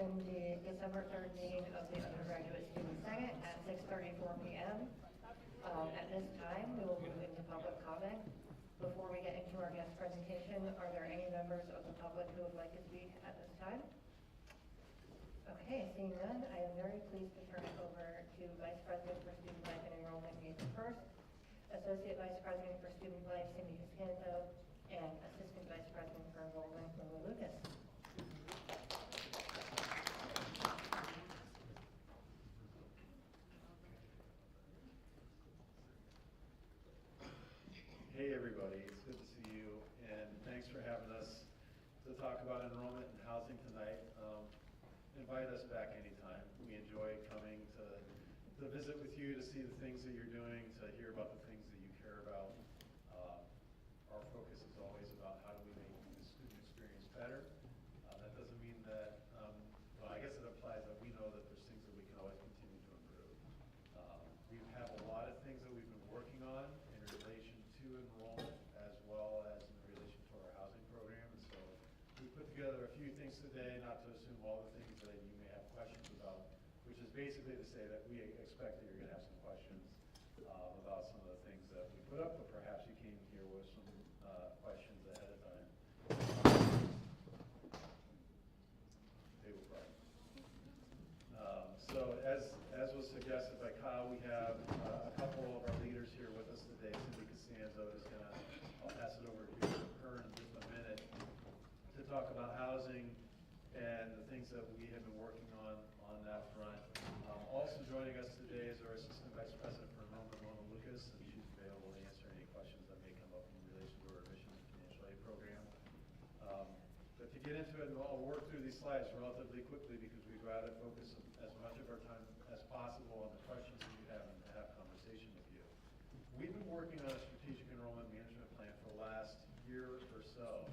open the December 3rd meeting of the Undergraduate Student Senate at 6:34 p.m. At this time, we will move into public comment. Before we get into our guest presentation, are there any members of the public who would like to speak at this time? Okay, seeing none, I am very pleased to turn it over to Vice President for Student Life and Enrollment, Nathan First, Associate Vice President for Student Life, Cindy Cascanto, and Assistant Vice President for Enrollment, Lily Lucas. Hey everybody, it's good to see you, and thanks for having us to talk about enrollment and housing tonight. Invite us back anytime. We enjoy coming to visit with you, to see the things that you're doing, to hear about the things that you care about. Our focus is always about how do we make the student experience better. That doesn't mean that, well, I guess it implies that we know that there's things that we can always continue to improve. We have a lot of things that we've been working on in relation to enrollment as well as in relation to our housing program. And so we put together a few things today, not to assume all the things that you may have questions about, which is basically to say that we expect that you're going to have some questions about some of the things that we put up, but perhaps you came here with some questions ahead of time. They were right. So as was suggested by Kyle, we have a couple of our leaders here with us today. Cindy Costanzo is going to, I'll pass it over to her in just a minute, to talk about housing and the things that we have been working on that front. Also joining us today is our Assistant Vice President for Enrollment, Lily Lucas, and she's available to answer any questions that may come up in relation to our admissions and financial aid program. But to get into it, and I'll work through these slides relatively quickly because we'd rather focus as much of our time as possible on the questions that you have and to have conversation with you. We've been working on a strategic enrollment management plan for the last year or so.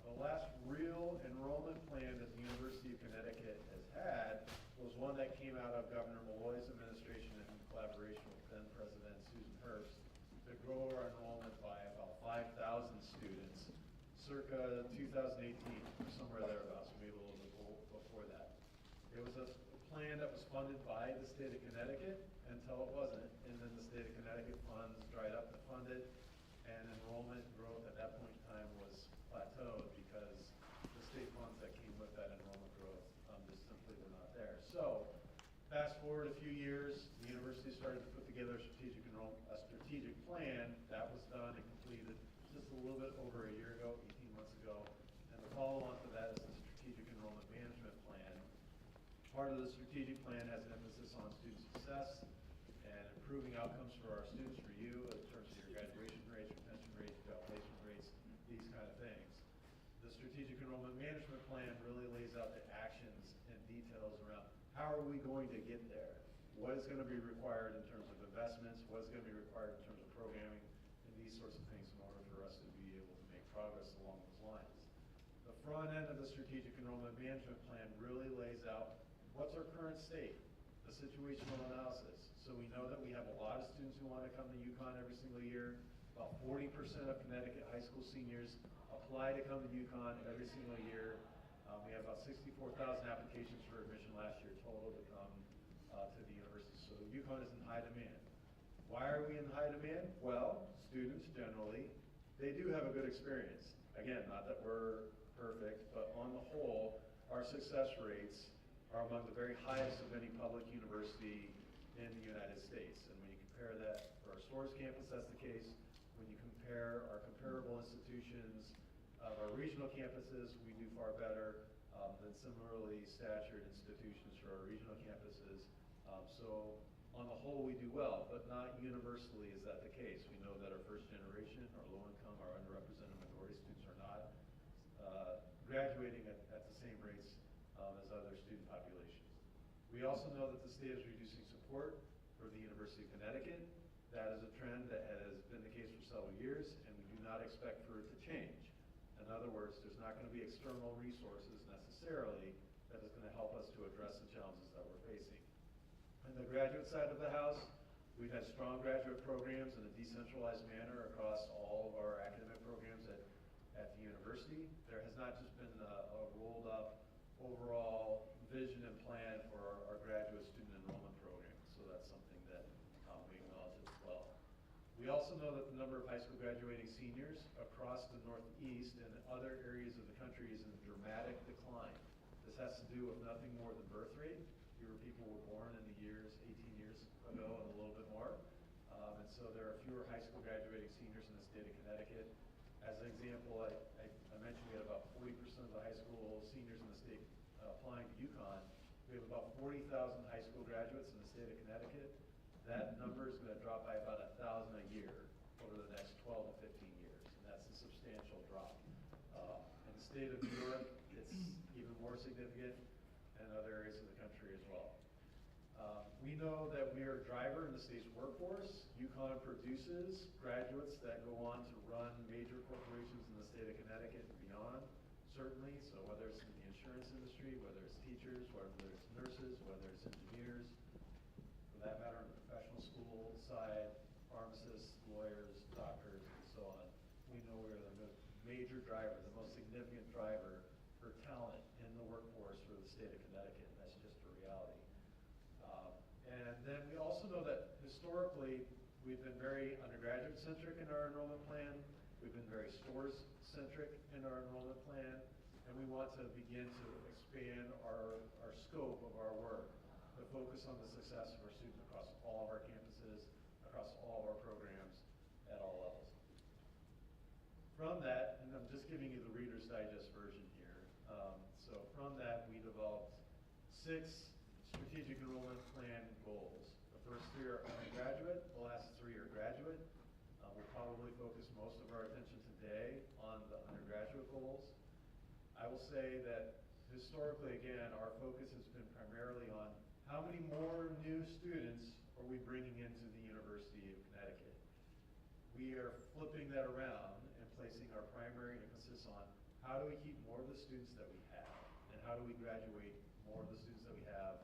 The last real enrollment plan that the University of Connecticut has had was one that came out of Governor Malloy's administration in collaboration with then President Susan Herbst to grow our enrollment by about 5,000 students circa 2018, or somewhere thereabouts, maybe a little bit before that. It was a plan that was funded by the state of Connecticut until it wasn't, and then the state of Connecticut funds dried up to fund it, and enrollment growth at that point in time was plateaued because the state funds that came with that enrollment growth just simply were not there. So fast forward a few years, the university started to put together a strategic plan. That was done and completed just a little bit over a year ago, 18 months ago. And the follow-on to that is the strategic enrollment management plan. Part of the strategic plan has an emphasis on student success and improving outcomes for our students, for you, in terms of your graduation rates, retention rates, outplacement rates, these kind of things. The strategic enrollment management plan really lays out the actions and details around how are we going to get there? What is going to be required in terms of investments? What is going to be required in terms of programming? And these sorts of things in order for us to be able to make progress along those lines. The front end of the strategic enrollment management plan really lays out what's our current state, the situational analysis. So we know that we have a lot of students who want to come to UConn every single year. About 40% of Connecticut high school seniors apply to come to UConn every single year. We have about 64,000 applications for admission last year total to come to the university. So UConn is in high demand. Why are we in high demand? Well, students generally, they do have a good experience. Again, not that we're perfect, but on the whole, our success rates are among the very highest of any public university in the United States. And when you compare that for our Storrs campus, that's the case. When you compare our comparable institutions of our regional campuses, we do far better than similarly statured institutions for our regional campuses. So on the whole, we do well, but not universally is that the case. We know that our first generation, our low income, our underrepresented minority students are not graduating at the same rates as other student populations. We also know that the state is reducing support for the University of Connecticut. That is a trend that has been the case for several years, and we do not expect for it to change. In other words, there's not going to be external resources necessarily that is going to help us to address the challenges that we're facing. On the graduate side of the house, we've had strong graduate programs in a decentralized manner across all of our academic programs at the university. There has not just been a rolled up overall vision and plan for our graduate student enrollment program. So that's something that we acknowledge as well. We also know that the number of high school graduating seniors across the Northeast and other areas of the country is in dramatic decline. This has to do with nothing more than birth rate. Fewer people were born in the years, 18 years ago and a little bit more. And so there are fewer high school graduating seniors in the state of Connecticut. As an example, I mentioned we had about 40% of the high school seniors in the state applying to UConn. We have about 40,000 high school graduates in the state of Connecticut. That number is going to drop by about 1,000 a year over the next 12 to 15 years, and that's a substantial drop. In the state of New York, it's even more significant, and other areas of the country as well. We know that we are a driver in the state's workforce. UConn produces graduates that go on to run major corporations in the state of Connecticut and beyond, certainly. So whether it's in the insurance industry, whether it's teachers, whether it's nurses, whether it's engineers, for that matter, on the professional school side, pharmacists, lawyers, doctors, and so on. We know we're the major driver, the most significant driver for talent in the workforce for the state of Connecticut, and that's just a reality. And then we also know that historically, we've been very undergraduate-centric in our enrollment plan. We've been very stores-centric in our enrollment plan, and we want to begin to expand our scope of our work to focus on the success of our students across all of our campuses, across all of our programs, at all levels. From that, and I'm just giving you the Reader's Digest version here, so from that, we developed 6 strategic enrollment plan goals. The first 3 are undergraduate, the last 3 are graduate. We'll probably focus most of our attention today on the undergraduate goals. I will say that historically, again, our focus has been primarily on how many more new students are we bringing into the University of Connecticut. We are flipping that around and placing our primary emphasis on how do we keep more of the students that we have, and how do we graduate more of the students that we have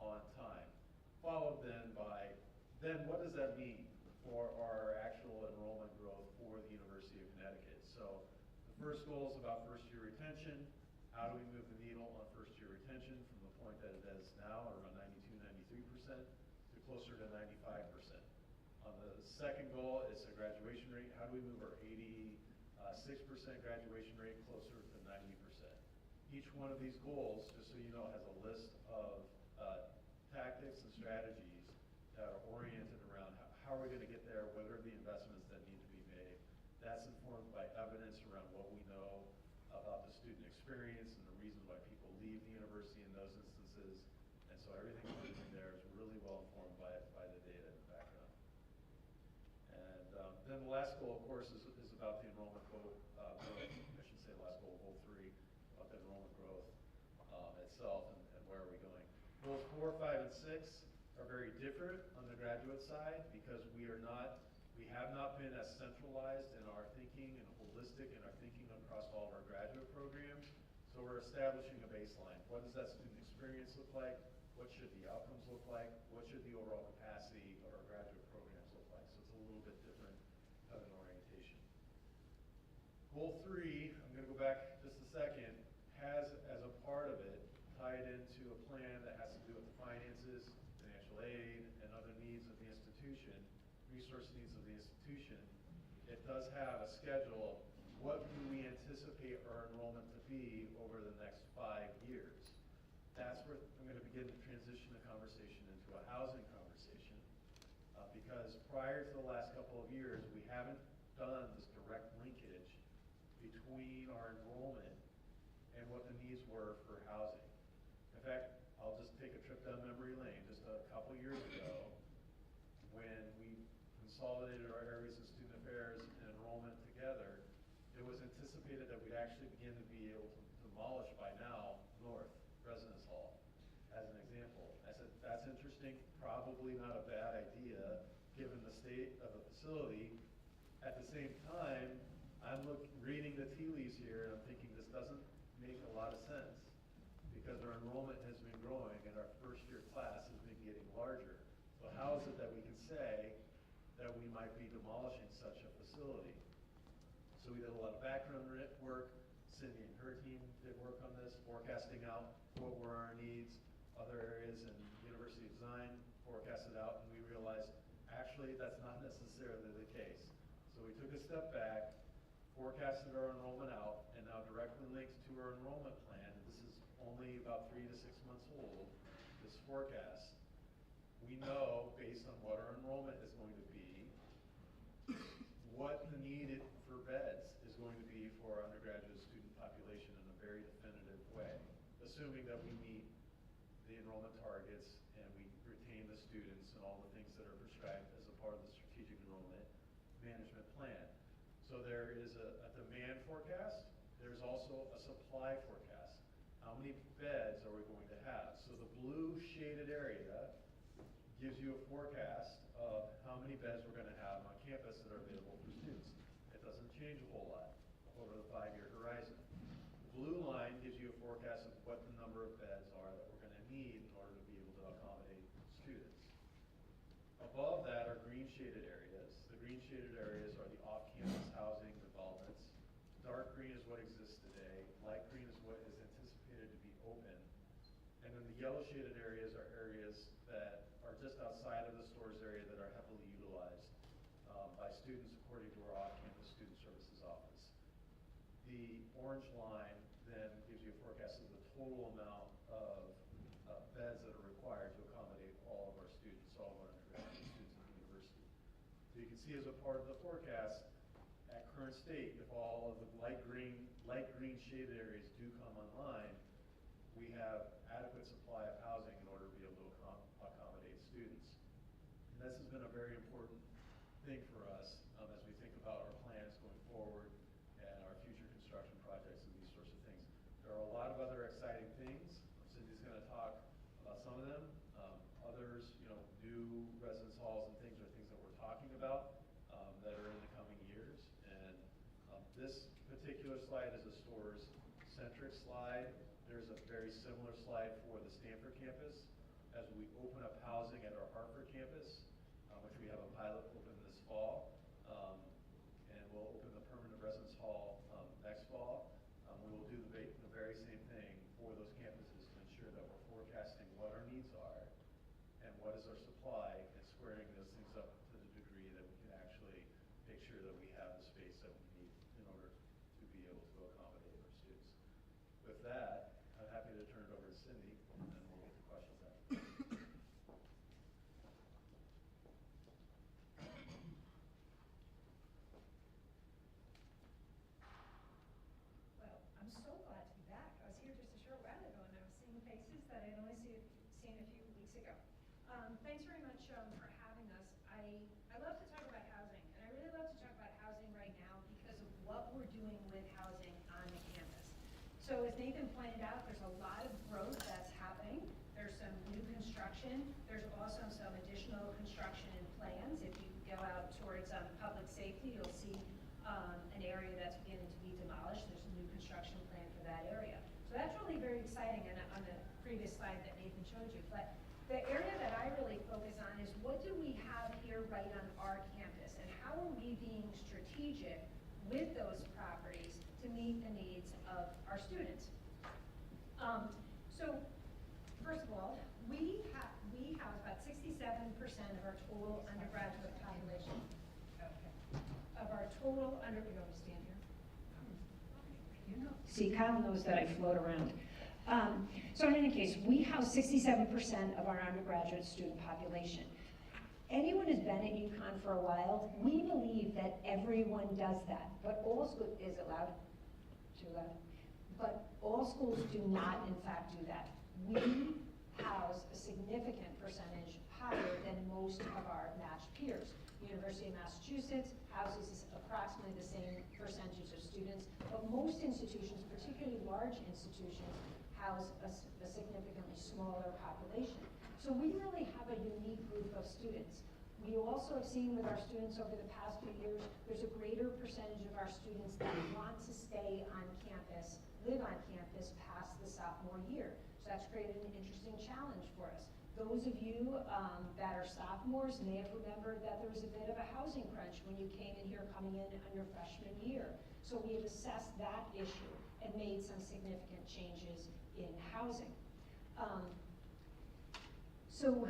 on time. Followed then by, what does that mean for our actual enrollment growth for the University of Connecticut? So the first goal is about first-year retention. How do we move the needle on first-year retention from the point that it is now, around 92, 93%, to closer to 95%? On the second goal, it's a graduation rate. How do we move our 86% graduation rate closer to 90%? Each one of these goals, just so you know, has a list of tactics and strategies that are oriented around how are we going to get there, what are the investments that need to be made. That's informed by evidence around what we know about the student experience and the reason why people leave the university in those instances. And so everything we're doing there is really well informed by the data in the background. And then the last goal, of course, is about the enrollment goal, growth. I should say the last goal, goal 3, about the enrollment growth itself and where are we going. Goals 4, 5, and 6 are very different on the graduate side because we have not been as centralized in our thinking and holistic in our thinking across all of our graduate programs. So we're establishing a baseline. What does that student experience look like? What should the outcomes look like? What should the overall capacity of our graduate programs look like? So it's a little bit different of an orientation. Goal 3, I'm going to go back just a second, has as a part of it tied into a plan that has to do with the finances, financial aid, and other needs of the institution, resource needs of the institution. It does have a schedule. What do we anticipate our enrollment to be over the next 5 years? That's where I'm going to begin to transition the conversation into a housing conversation. Because prior to the last couple of years, we haven't done this direct linkage between our enrollment and what the needs were for housing. In fact, I'll just take a trip down memory lane. Just a couple years ago, when we consolidated our areas of student affairs and enrollment together, it was anticipated that we'd actually begin to be able to demolish by now North Residence Hall, as an example. I said, that's interesting, probably not a bad idea, given the state of the facility. At the same time, I'm reading the tea leaves here, and I'm thinking this doesn't make a lot of sense, because our enrollment has been growing and our first-year class has been getting larger. So how is it that we can say that we might be demolishing such a facility? So we did a lot of background work. Cindy and her team did work on this, forecasting out what were our needs. Other areas in university design forecasted out, and we realized actually that's not necessarily the case. So we took a step back, forecasted our enrollment out, and now directly linked to our enrollment plan, and this is only about 3 to 6 months old, this forecast. We know, based on what our enrollment is going to be, what the need for beds is going to be for our undergraduate student population in a very definitive way, assuming that we meet the enrollment targets and we retain the students and all the things that are prescribed as a part of the strategic enrollment management plan. So there is a demand forecast. There's also a supply forecast. How many beds are we going to have? So the blue shaded area gives you a forecast of how many beds we're going to have on campus that are available for students. It doesn't change a whole lot over the 5-year horizon. The blue line gives you a forecast of what the number of beds are that we're going to need in order to be able to accommodate students. Above that are green shaded areas. The green shaded areas are the off-campus housing developments. Dark green is what exists today. Light green is what is anticipated to be open. And then the yellow shaded areas are areas that are just outside of the stores area that are heavily utilized by students according to our off-campus student services office. The orange line then gives you a forecast of the total amount of beds that are required to accommodate all of our students, all of our undergraduate students at the university. So you can see as a part of the forecast, at current state, if all of the light green shaded areas do come online, we have adequate supply of housing in order to be able to accommodate students. And this has been a very important thing for us as we think about our plans going forward and our future construction projects and these sorts of things. There are a lot of other exciting things. Cindy's going to talk about some of them. Others, new residence halls and things are things that we're talking about that are in the coming years. And this particular slide is a stores-centric slide. There's a very similar slide for the Stanford campus as we open up housing at our Hartford campus, which we have a pilot open this fall. And we'll open the permanent residence hall next fall. We will do the very same thing for those campuses to ensure that we're forecasting what our needs are and what is our supply and squaring those things up to the degree that we can actually make sure that we have the space that we need in order to be able to accommodate our students. With that, I'm happy to turn it over to Cindy, and then we'll get to questions after. Well, I'm so glad to be back. I was here just a short while ago, and I was seeing faces that I'd only seen a few weeks ago. Thanks very much for having us. I love to talk about housing, and I really love to talk about housing right now because of what we're doing with housing on the campus. So as Nathan pointed out, there's a lot of growth that's happening. There's some new construction. There's also some additional construction in plans. If you go out towards public safety, you'll see an area that's beginning to be demolished. There's a new construction plan for that area. So that's really very exciting, and on the previous slide that Nathan showed you. But the area that I really focus on is what do we have here right on our campus, and how are we being strategic with those properties to meet the needs of our students. So first of all, we house about 67% of our total undergraduate population. Okay. Of our total you want to stand here? You know. See, Kyle knows that I float around. So in any case, we house 67% of our undergraduate student population. Anyone who's been at UConn for a while, we believe that everyone does that, but all schools, is it loud? Too loud? But all schools do not, in fact, do that. We house a significant percentage higher than most of our matched peers. University of Massachusetts houses approximately the same percentage of students, but most institutions, particularly large institutions, house a significantly smaller population. So we really have a unique group of students. We also have seen with our students over the past few years, there's a greater percentage of our students that want to stay on campus, live on campus past the sophomore year. So that's created an interesting challenge for us. Those of you that are sophomores may have remembered that there was a bit of a housing crunch when you came in here coming in on your freshman year. So we have assessed that issue and made some significant changes in housing. So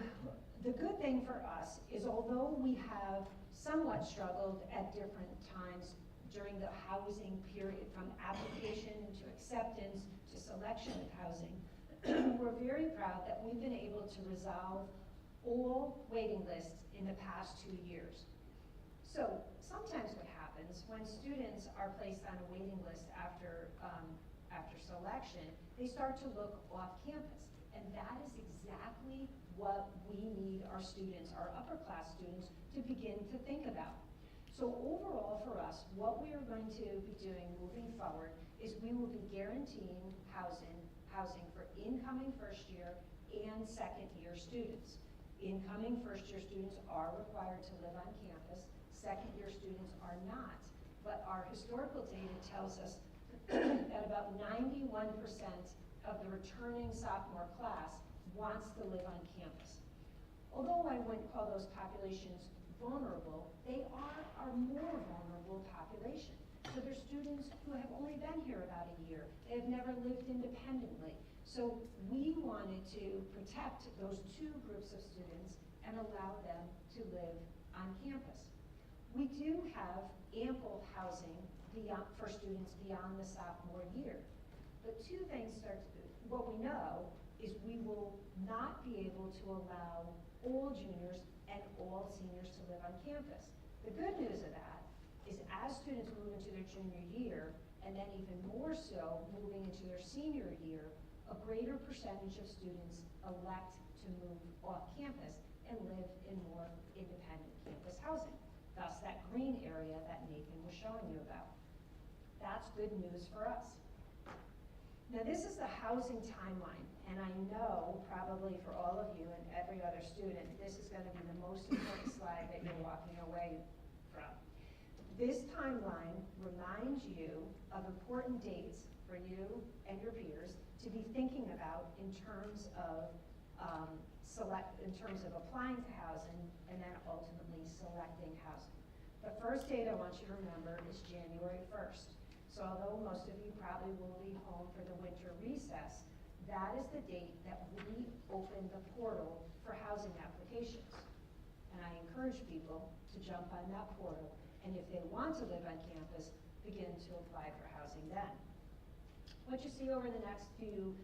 the good thing for us is although we have somewhat struggled at different times during the housing period, from application to acceptance to selection of housing, we're very proud that we've been able to resolve all waiting lists in the past 2 years. So sometimes what happens when students are placed on a waiting list after selection, they start to look off campus. And that is exactly what we need our students, our upper class students, to begin to think about. So overall for us, what we are going to be doing moving forward is we will be guaranteeing housing for incoming first year and second year students. Incoming first year students are required to live on campus, second year students are not. But our historical data tells us that about 91% of the returning sophomore class wants to live on campus. Although I wouldn't call those populations vulnerable, they are our more vulnerable population. So they're students who have only been here about a year. They have never lived independently. So we wanted to protect those two groups of students and allow them to live on campus. We do have ample housing for students beyond the sophomore year. But two things what we know is we will not be able to allow all juniors and all seniors to live on campus. The good news of that is as students move into their junior year, and then even more so moving into their senior year, a greater percentage of students elect to move off campus and live in more independent campus housing. Thus that green area that Nathan was showing you about. That's good news for us. Now this is the housing timeline, and I know probably for all of you and every other student, this is going to be the most important slide that you're walking away from. This timeline reminds you of important dates for you and your peers to be thinking about in terms of applying to housing and then ultimately selecting housing. The first date I want you to remember is January 1st. So although most of you probably will be home for the winter recess, that is the date that we open the portal for housing applications. And I encourage people to jump on that portal, and if they want to live on campus, begin to apply for housing then. What you see over the next few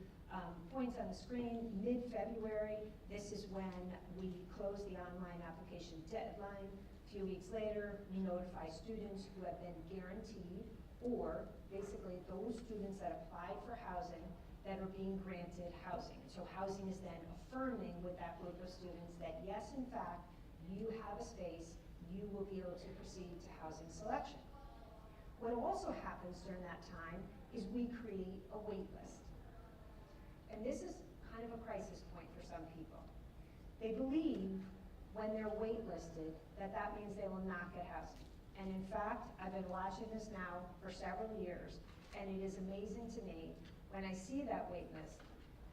points on the screen, mid-February, this is when we close the online application deadline. A few weeks later, we notify students who have been guaranteed, or basically those students that applied for housing that are being granted housing. So housing is then affirming with that group of students that yes, in fact, you have a space, you will be able to proceed to housing selection. What also happens during that time is we create a wait list. And this is kind of a crisis point for some people. They believe when they're waitlisted that that means they will not get housing. And in fact, I've been watching this now for several years, and it is amazing to me when I see that wait list,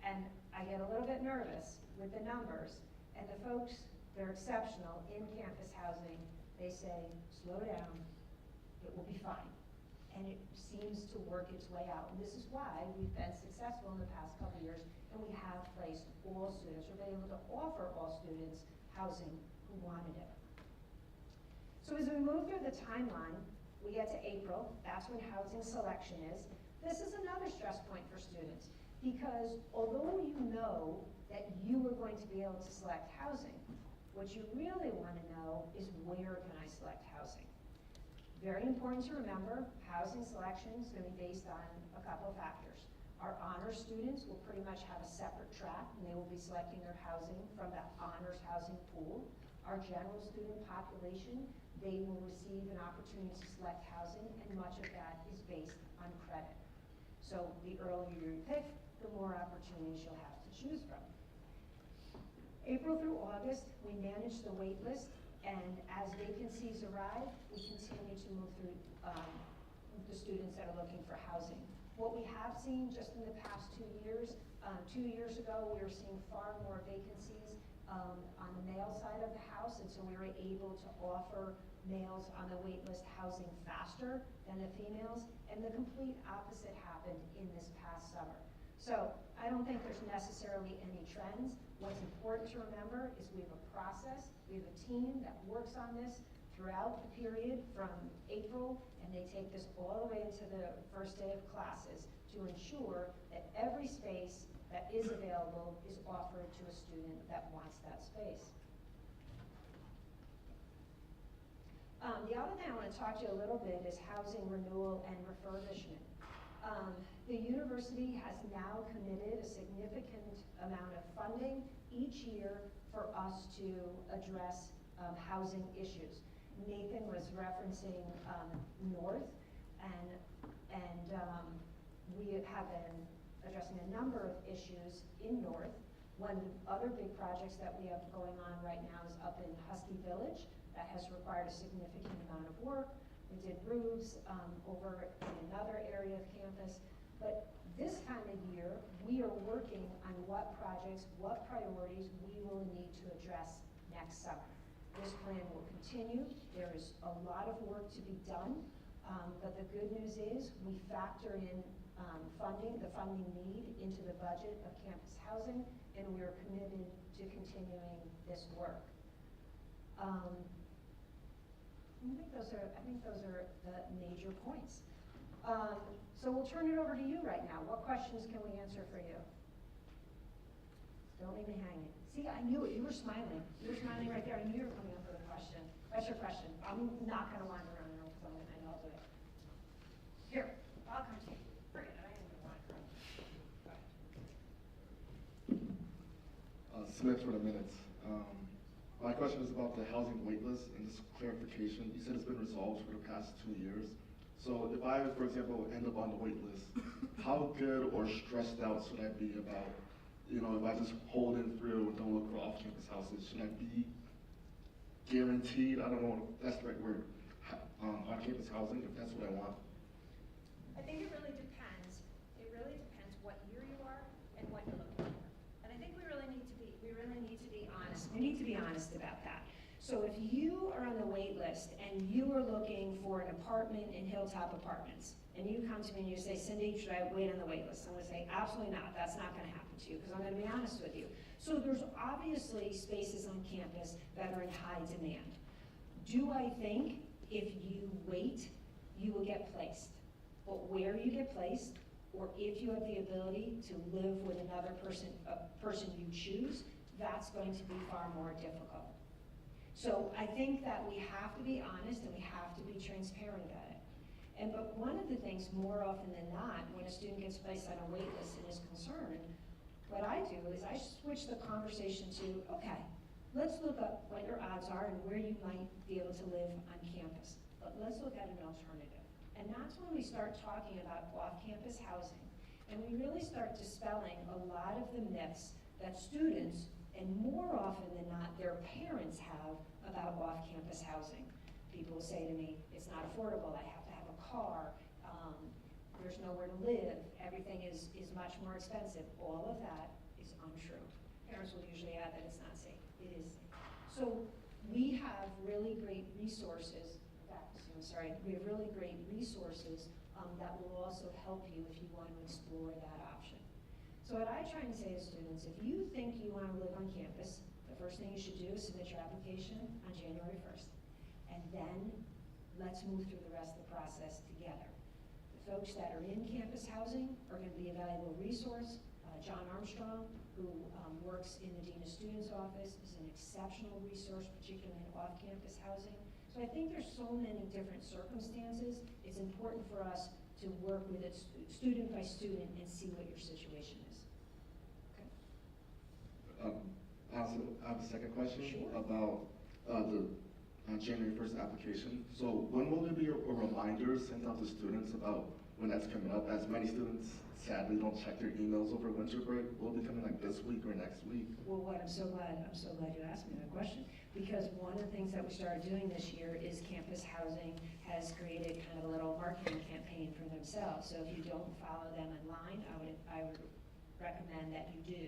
and I get a little bit nervous with the numbers, and the folks, they're exceptional in campus housing, they say, slow down, it will be fine. And it seems to work its way out. And this is why we've been successful in the past couple of years, and we have placed all students, or been able to offer all students housing who wanted it. So as we move through the timeline, we get to April, that's when housing selection is. This is another stress point for students, because although you know that you are going to be able to select housing, what you really want to know is where can I select housing? Very important to remember, housing selection is going to be based on a couple of factors. Our honors students will pretty much have a separate track, and they will be selecting their housing from that honors housing pool. Our general student population, they will receive an opportunity to select housing, and much of that is based on credit. So the earlier you pick, the more opportunities you'll have to choose from. April through August, we manage the wait list, and as vacancies arrive, we continue to move through the students that are looking for housing. What we have seen just in the past 2 years, 2 years ago, we were seeing far more vacancies on the male side of the house, and so we were able to offer males on the wait list housing faster than the females, and the complete opposite happened in this past summer. So I don't think there's necessarily any trends. What's important to remember is we have a process, we have a team that works on this throughout the period from April, and they take this all the way into the first day of classes to ensure that every space that is available is offered to a student that wants that space. The other thing I want to talk to you a little bit is housing renewal and refurbishment. The university has now committed a significant amount of funding each year for us to address housing issues. Nathan was referencing North, and we have been addressing a number of issues in North. One of the other big projects that we have going on right now is up in Husky Village. That has required a significant amount of work. We did roofs over in another area of campus. But this time of year, we are working on what projects, what priorities we will need to address next summer. This plan will continue. There is a lot of work to be done, but the good news is we factor in the funding need into the budget of campus housing, and we are committed to continuing this work. I think those are the major points. So we'll turn it over to you right now. What questions can we answer for you? Don't leave me hanging. See, I knew it. You were smiling. You were smiling right there. I knew you were coming up with a question. What's your question? I'm not going to wander around the room because I know I'll do it. Here, I'll come to you. Forget it. I ain't going to wander around. Smith for the minutes. My question is about the housing waitlist and just clarification. You said it's been resolved for the past 2 years. So if I, for example, end up on the wait list, how good or stressed out should I be about, if I just hold in through and don't look for off-campus houses, should I be guaranteed, I don't know if that's the right word, on-campus housing, if that's what I want? I think it really depends. It really depends what year you are and what you're looking for. And I think we really need to be honest. We need to be honest about that. So if you are on the wait list and you are looking for an apartment in Hilltop Apartments, and you come to me and you say, Cindy, should I wait on the wait list? I'm going to say, absolutely not. That's not going to happen to you, because I'm going to be honest with you. So there's obviously spaces on campus that are in high demand. Do I think if you wait, you will get placed? But where you get placed, or if you have the ability to live with another person, a person you choose, that's going to be far more difficult. So I think that we have to be honest and we have to be transparent about it. But one of the things, more often than not, when a student gets placed on a wait list and is concerned, what I do is I switch the conversation to, okay, let's look up what your odds are and where you might be able to live on campus. But let's look at an alternative. And that's when we start talking about off-campus housing. And we really start dispelling a lot of the myths that students, and more often than not, their parents have about off-campus housing. People will say to me, it's not affordable, I have to have a car, there's nowhere to live, everything is much more expensive. All of that is untrue. Parents will usually add that it's not safe. It is safe. So we have really great resources, we have really great resources that will also help you if you want to explore that option. So what I try and say to students, if you think you want to live on campus, the first thing you should do is submit your application on January 1st. And then let's move through the rest of the process together. The folks that are in campus housing are going to be a valuable resource. John Armstrong, who works in the Dean of Students office, is an exceptional resource, particularly in off-campus housing. So I think there's so many different circumstances. It's important for us to work with it student by student and see what your situation is. Okay. I have a second question. Sure. About the January 1st application. So when will there be a reminder sent out to students about when that's coming up? As many students sadly don't check their emails over winter break. Will it be coming like this week or next week? Well, I'm so glad you asked me that question, because one of the things that we started doing this year is Campus Housing has created kind of a little marketing campaign for themselves. So if you don't follow them online, I would recommend that you do.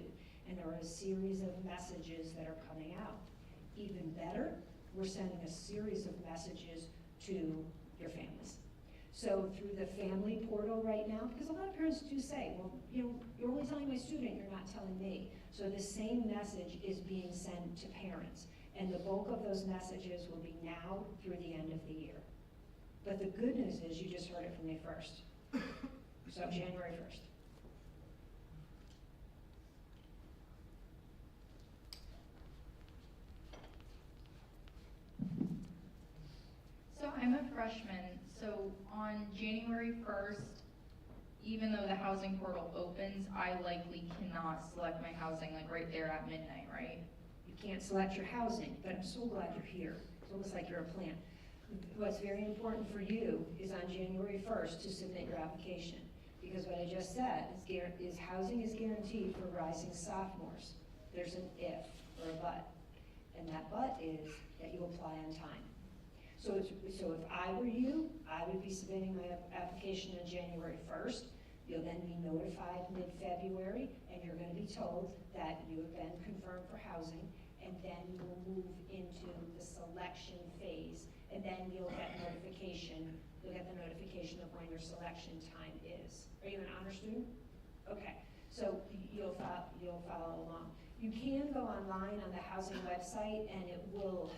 And there are a series of messages that are coming out. Even better, we're sending a series of messages to your families. So through the family portal right now, because a lot of parents do say, well, you're only telling my student, you're not telling me. So the same message is being sent to parents. And the bulk of those messages will be now through the end of the year. But the good news is you just heard it from me first. So January 1st. So I'm a freshman, so on January 1st, even though the housing portal opens, I likely cannot select my housing like right there at midnight, right? You can't select your housing, but I'm so glad you're here. It's almost like you're a plant. What's very important for you is on January 1st to submit your application. Because what I just said is housing is guaranteed for rising sophomores. There's an if or a but. And that but is that you apply on time. So if I were you, I would be submitting my application on January 1st. You'll then be notified mid-February, and you're going to be told that you have been confirmed for housing, and then you will move into the selection phase, and then you'll get notification. You'll get the notification of when your selection time is. Are you an honor student? Okay, so you'll follow along. You can go online on the housing website, and it will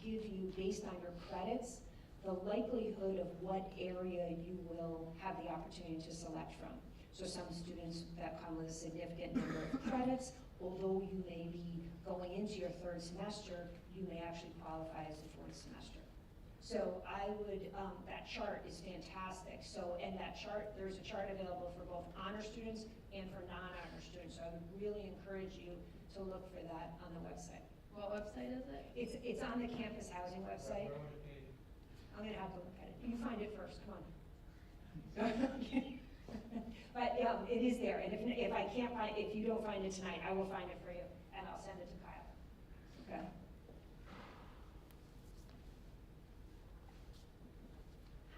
give you, based on your credits, the likelihood of what area you will have the opportunity to select from. So some students that come with a significant number of credits, although you may be going into your third semester, you may actually qualify as a fourth semester. So I would, that chart is fantastic. So, and that chart, there's a chart available for both honor students and for non-honor students. So I would really encourage you to look for that on the website. What website is it? It's on the campus housing website. I'm gonna have to look at it. You find it first, come on. But it is there, and if I can't find, if you don't find it tonight, I will find it for you, and I'll send it to Kyle. Okay.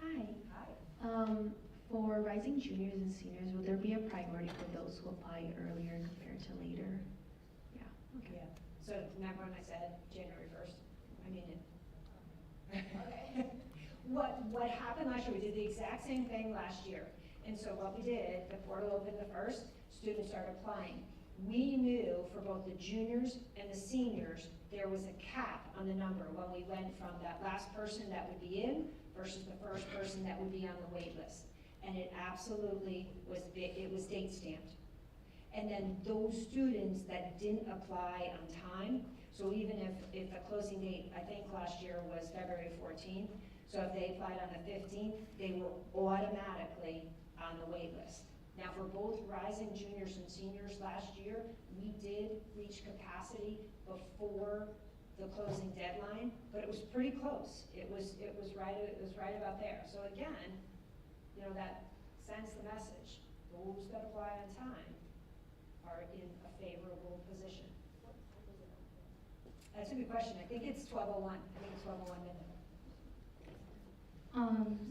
Hi. Hi. For rising juniors and seniors, will there be a priority for those who apply earlier compared to later? Yeah. Okay. Yeah. So remember when I said January 1st? I mean it. Okay. What happened last year, we did the exact same thing last year. And so what we did, the portal opened the first, students started applying. We knew for both the juniors and the seniors, there was a cap on the number when we went from that last person that would be in versus the first person that would be on the wait list. And it absolutely was, it was date stamped. And then those students that didn't apply on time, so even if the closing date, I think last year was February 14th, so if they applied on the 15th, they were automatically on the wait list. Now for both rising juniors and seniors last year, we did reach capacity before the closing deadline, but it was pretty close. It was right about there. So again, that sends the message. Those that apply on time are in a favorable position. That's a good question. I think it's 12:01. I think it's 12:01 midnight.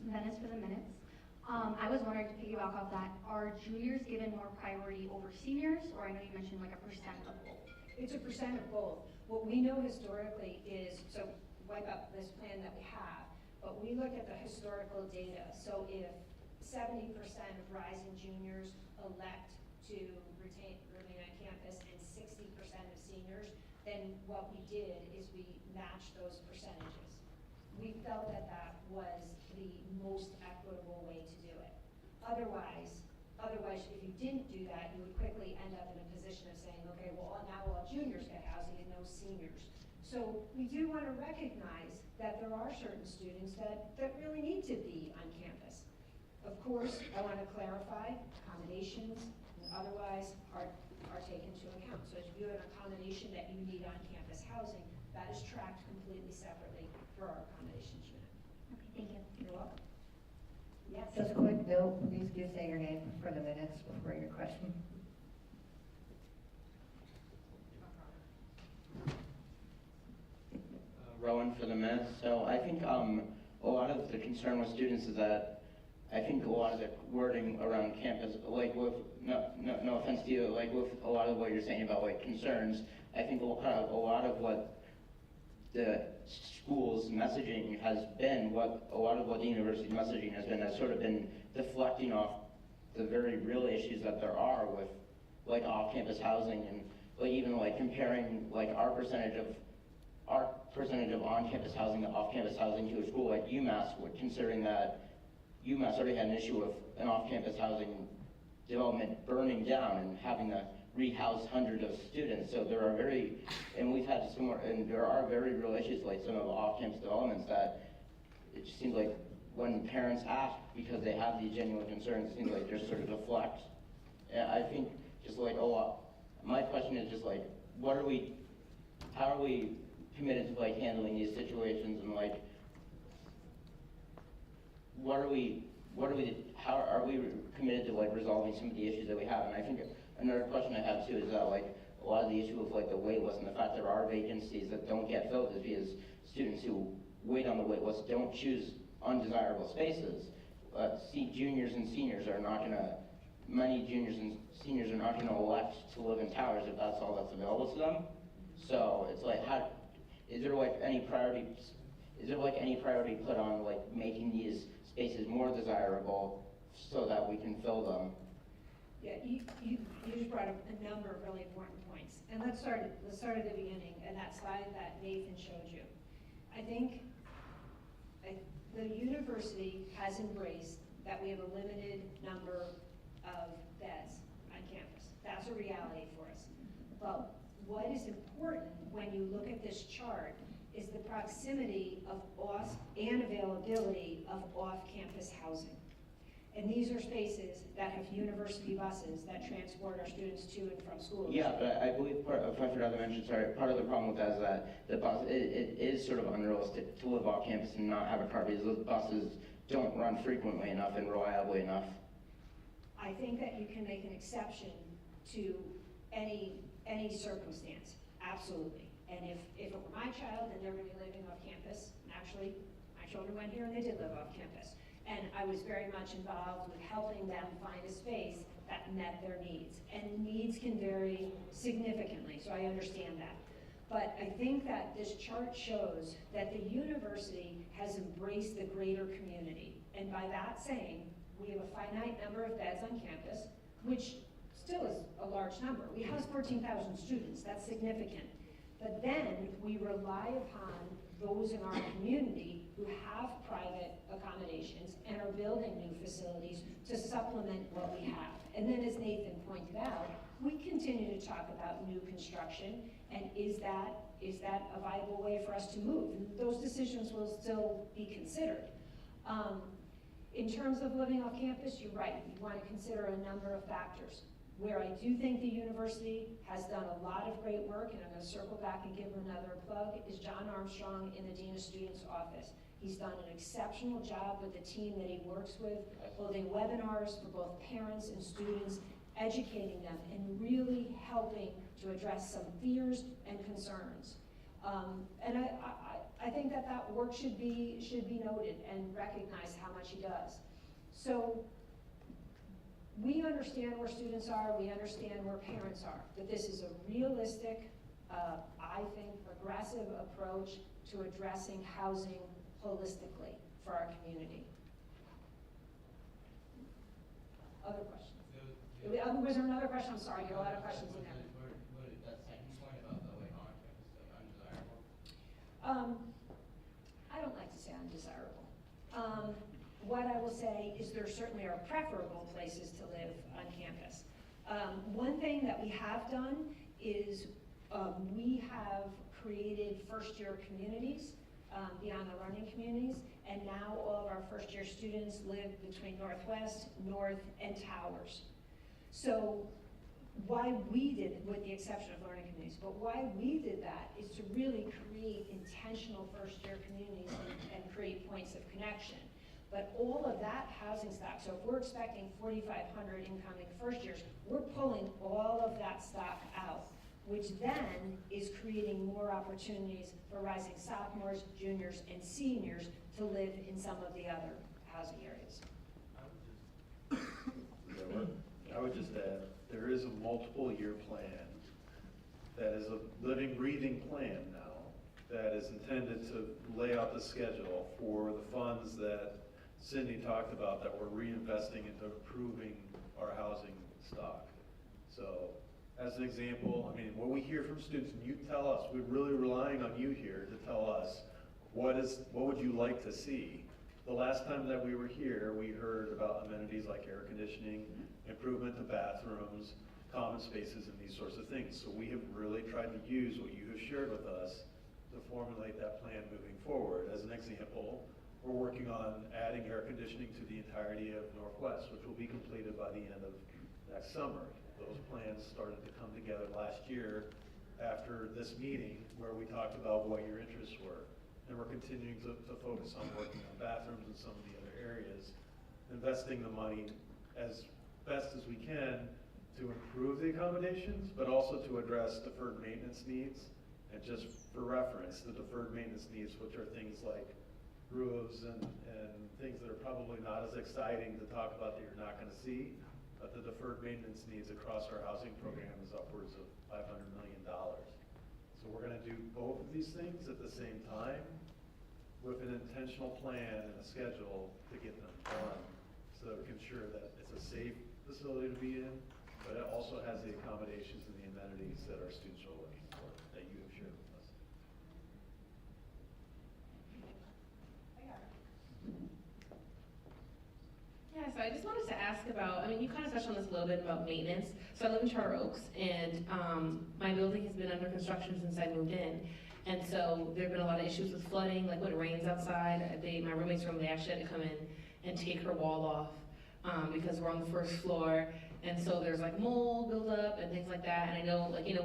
Venice for the minutes. I was wondering, to piggyback off that, are juniors given more priority over seniors, or I know you mentioned like a percent of both? It's a percent of both. What we know historically is, so wipe out this plan that we have, but we look at the historical data. So if 70% of rising juniors elect to remain on campus and 60% of seniors, then what we did is we matched those percentages. We felt that that was the most equitable way to do it. Otherwise, if you didn't do that, you would quickly end up in a position of saying, okay, well, now all juniors get housing and no seniors. So we do want to recognize that there are certain students that really need to be on campus. Of course, I want to clarify, accommodations and otherwise are taken into account. So if you have an accommodation that you need on campus housing, that is tracked completely separately for our accommodations unit. Okay, thank you. You're welcome. Yes. Just a quick note, please do say your name for the minutes before your question. Rowan for the minutes. So I think a lot of the concern with students is that I think a lot of the wording around campus, like with, no offense to you, like with a lot of what you're saying about like concerns, I think a lot of what the school's messaging has been, what a lot of what the university's messaging has been, has sort of been deflecting off the very real issues that there are with like off-campus housing, and like even like comparing like our percentage of on-campus housing to off-campus housing to a school like UMass, considering that UMass already had an issue of an off-campus housing development burning down and having to rehouse hundreds of students. So there are and we've had similar, and there are very real issues like some of the off-campus developments that it just seems like when parents ask because they have these genuine concerns, it seems like they're sort of deflect. And I think just like, my question is just like, how are we committed to like handling these situations, and like, how are we committed to like resolving some of the issues that we have? And I think another question I have too is that like a lot of the issue of like the wait list and the fact there are vacancies that don't get filled is because students who wait on the wait list don't choose undesirable spaces. Juniors and seniors are not gonna, many juniors and seniors are not gonna elect to live in towers if that's all that's available to them. So it's like, is there like any priority put on like making these spaces more desirable so that we can fill them? Yeah, you just brought up a number of really important points. And let's start at the beginning, and that slide that Nathan showed you. I think the university has embraced that we have a limited number of beds on campus. That's a reality for us. But what is important when you look at this chart is the proximity of and availability of off-campus housing. And these are spaces that have university buses that transport our students to and from school. Yeah, but I believe part of the problem with that is that the bus, it is sort of unrealistic to live off campus and not have a car because those buses don't run frequently enough and reliably enough. I think that you can make an exception to any circumstance, absolutely. And if it were my child and they're going to be living off campus, and actually my children went here and they did live off campus, and I was very much involved with helping them find a space that met their needs. And needs can vary significantly, so I understand that. But I think that this chart shows that the university has embraced the greater community. And by that saying, we have a finite number of beds on campus, which still is a large number. We house 14,000 students, that's significant. But then we rely upon those in our community who have private accommodations and are building new facilities to supplement what we have. And then as Nathan pointed out, we continue to talk about new construction, and is that a viable way for us to move? And those decisions will still be considered. In terms of living off campus, you're right, you want to consider a number of factors. Where I do think the university has done a lot of great work, and I'm going to circle back and give him another plug, is John Armstrong in the Dean of Students office. He's done an exceptional job with the team that he works with, holding webinars for both parents and students, educating them, and really helping to address some fears and concerns. And I think that work should be noted and recognize how much he does. So we understand where students are, we understand where parents are, but this is a realistic, I think, progressive approach to addressing housing holistically for our community. Other questions? Was there another question? I'm sorry, there are a lot of questions in there. That second point about the like on-campus stuff, undesirable. I don't like to say undesirable. What I will say is there certainly are preferable places to live on campus. One thing that we have done is we have created first-year communities beyond the learning communities, and now all of our first-year students live between Northwest, North, and Towers. So why we did it, with the exception of learning communities, but why we did that is to really create intentional first-year communities and create points of connection. But all of that housing stock, so if we're expecting 4,500 incoming first years, we're pulling all of that stock out, which then is creating more opportunities for rising sophomores, juniors, and seniors to live in some of the other housing areas. I would just add, there is a multiple year plan that is a living, breathing plan now that is intended to lay out the schedule for the funds that Cindy talked about that we're reinvesting into improving our housing stock. So, as an example, I mean, what we hear from students, and you tell us, we're really relying on you here to tell us, what would you like to see? The last time that we were here, we heard about amenities like air conditioning, improvement to bathrooms, common spaces, and these sorts of things. So we have really tried to use what you have shared with us to formulate that plan moving forward. As an example, we're working on adding air conditioning to the entirety of Northwest, which will be completed by the end of next summer. Those plans started to come together last year after this meeting where we talked about what your interests were. And we're continuing to focus on working on bathrooms and some of the other areas, investing the money as best as we can to improve the accommodations, but also to address deferred maintenance needs. And just for reference, the deferred maintenance needs, which are things like roofs and things that are probably not as exciting to talk about that you're not going to see, but the deferred maintenance needs across our housing program is upwards of $500 million. So we're going to do both of these things at the same time with an intentional plan and a schedule to get them done so that we can ensure that it's a safe facility to be in, but it also has the accommodations and the amenities that our students are looking for that you have shared with us. Yeah, so I just wanted to ask about, I mean, you kind of touched on this a little bit about maintenance. So I live in Charter Oaks, and my building has been under construction since I moved in. And so there have been a lot of issues with flooding, like when it rains outside. My roommate's room, they actually had to come in and take her wall off because we're on the first floor. And so there's like mold buildup and things like that. And I know, like, you know,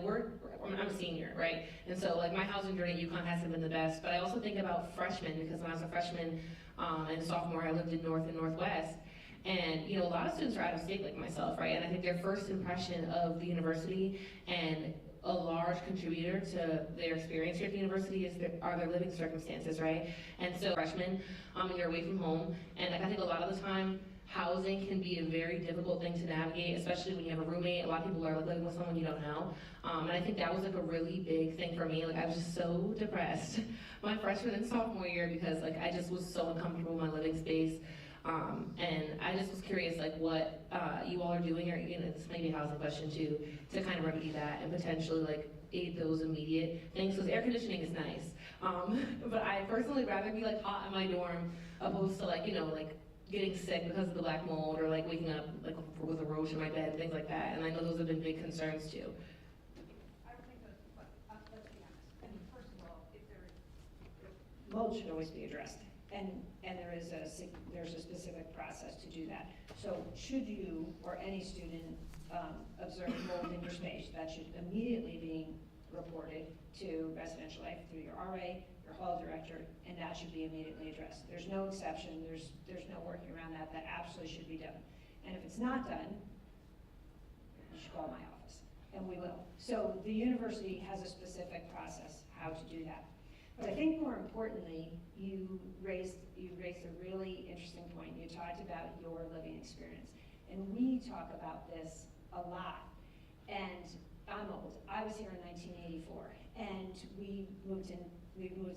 I'm a senior, right? And so like my housing journey at UConn hasn't been the best, but I also think about freshmen because when I was a freshman and a sophomore, I lived in North and Northwest. And, you know, a lot of students are out of state like myself, right? And I think their first impression of the university and a large contributor to their experience here at the university are their living circumstances, right? And so freshmen, you're away from home, and like, I think a lot of the time, housing can be a very difficult thing to navigate, especially when you have a roommate. A lot of people are like living with someone you don't know. And I think that was like a really big thing for me. Like I was just so depressed my freshman and sophomore year because like I just was so uncomfortable in my living space. And I just was curious like what you all are doing, or you know, this may be a housing question too, to kind of remedy that and potentially like aid those immediate things, because air conditioning is nice. But I personally rather be like hot in my dorm opposed to like, you know, like getting sick because of the black mold or like waking up like with a roach in my bed, things like that. And I know those have been big concerns too. I don't think that's, let's be honest. I mean, first of all, if there is, Mold should always be addressed, and there's a specific process to do that. So should you or any student observe mold in your space, that should immediately be reported to residential life through your RA, your hall director, and that should be immediately addressed. There's no exception, there's no working around that. That absolutely should be done. And if it's not done, you should call my office, and we will. So the university has a specific process how to do that. But I think more importantly, you raised a really interesting point. You talked about your living experience. And we talk about this a lot. And I'm old. I was here in 1984. And we moved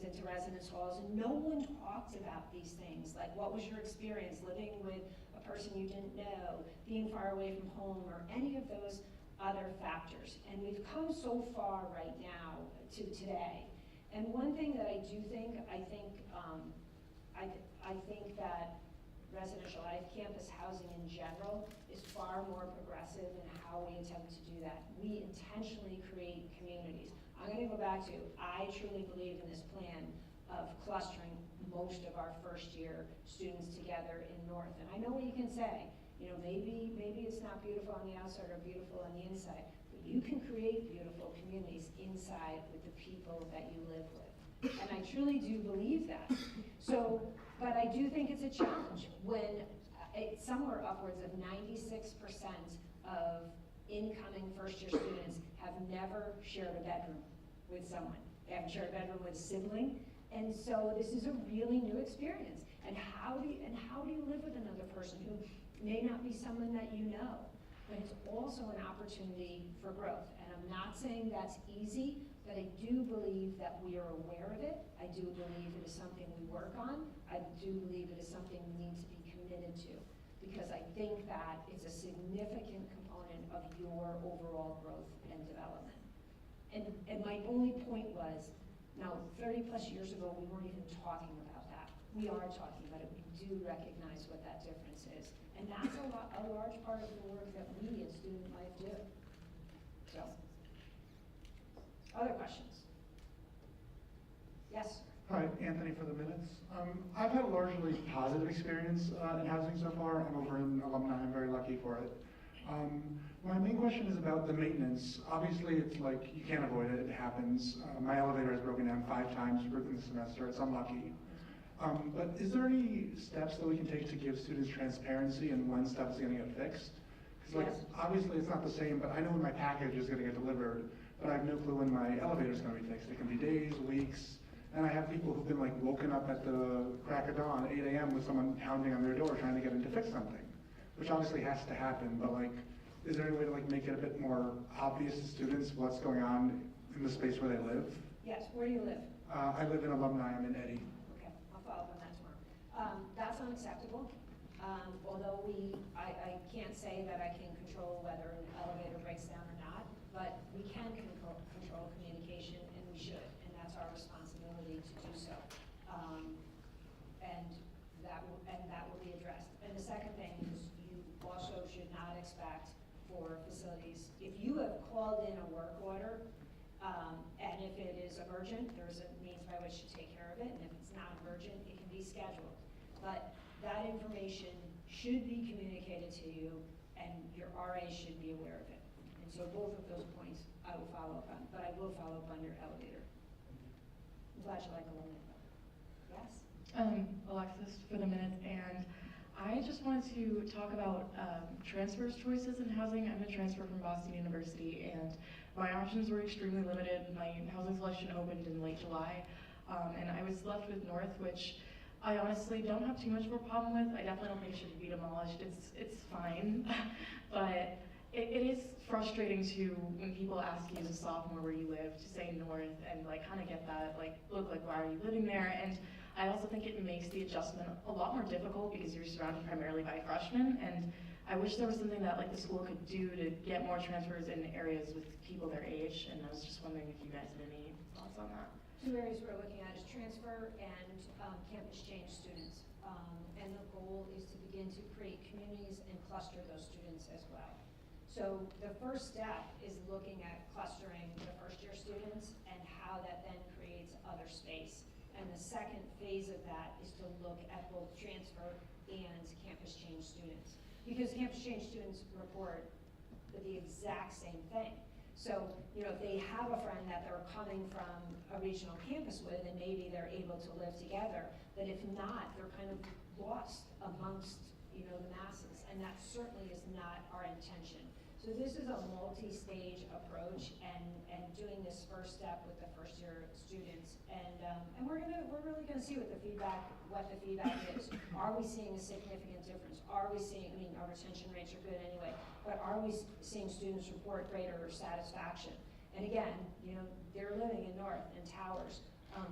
into residence halls, and no one talked about these things. Like, what was your experience living with a person you didn't know, being far away from home, or any of those other factors. And we've come so far right now to today. And one thing that I do think, I think that residential life, campus housing in general, is far more progressive in how we attempt to do that. We intentionally create communities. I'm going to go back to, I truly believe in this plan of clustering most of our first year students together in North. And I know what you can say, you know, maybe it's not beautiful on the outside or beautiful on the inside, but you can create beautiful communities inside with the people that you live with. And I truly do believe that. So, but I do think it's a challenge when it's somewhere upwards of 96% of incoming first-year students have never shared a bedroom with someone. They haven't shared a bedroom with a sibling, and so this is a really new experience. And how do you live with another person who may not be someone that you know? But it's also an opportunity for growth. And I'm not saying that's easy, But I do believe that we are aware of it. I do believe it is something we work on. I do believe it is something we need to be committed to, because I think that it's a significant component of your overall growth and development. And my only point was, now 30 plus years ago, we weren't even talking about that. We are talking about it. We do recognize what that difference is. And that's a large part of the work that we in student life do. So, other questions? Yes? Hi, Anthony for the minutes. I've had a largely positive experience in housing so far. I'm over in alumni, I'm very lucky for it. My main question is about the maintenance. Obviously, it's like you can't avoid it, it happens. My elevator has broken down 5 times within the semester, it's unlucky. But is there any steps that we can take to give students transparency in when stuff is gonna get fixed? Because like, Yes. obviously it's not the same, but I know when my package is gonna get delivered, but I have no clue when my elevator is gonna be fixed. It can be days, weeks, and I have people who've been like woken up at the crack of dawn, 8 a.m. with someone pounding on their door trying to get in to fix something, which obviously has to happen, but like, is there any way to like make it a bit more obvious to students what's going on in the space where they live? Yes, where do you live? I live in alumni, I'm in Eddy. Okay, I'll follow up on that tomorrow. That's unacceptable. Although I can't say that I can control whether an elevator breaks down or not, but we can control communication, and we should, and that's our responsibility to do so. And that will be addressed. And the second thing is, you also should not expect for facilities, if you have called in a work order, and if it is emergent, there's a means by which to take care of it, and if it's not emergent, it can be scheduled. But that information should be communicated to you, and your RA should be aware of it. And so both of those points I will follow up on, but I will follow up on your elevator. I'm glad you like alumni. Yes? Alexis for the minute, and I just wanted to talk about transfers choices in housing. I'm a transfer from Boston University, and my options were extremely limited. My housing selection opened in late July, and I was left with North, which I honestly don't have too much of a problem with. I definitely don't think it should be demolished. It's fine, but it is frustrating to, when people ask you as a sophomore where you live, to say North and like kind of get that like look like, why are you living there? And I also think it makes the adjustment a lot more difficult because you're surrounded primarily by freshmen, and I wish there was something that like the school could do to get more transfers in areas with people their age, and I was just wondering if you guys had any thoughts on that. 2 areas we're looking at is transfer and campus change students. And the goal is to begin to create communities and cluster those students as well. So the first step is looking at clustering the first year students and how that then creates other space. And the second phase of that is to look at both transfer and campus change students. Because campus change students report the exact same thing. So, you know, if they have a friend that they're coming from a regional campus with, and maybe they're able to live together, but if not, they're kind of lost amongst, you know, the masses, and that certainly is not our intention. So this is a multi-stage approach, and doing this first step with the first year students, and we're really gonna see what the feedback is. Are we seeing a significant difference? Are we seeing, I mean, our retention rates are good anyway, but are we seeing students report greater satisfaction? And again, you know, they're living in North and Towers,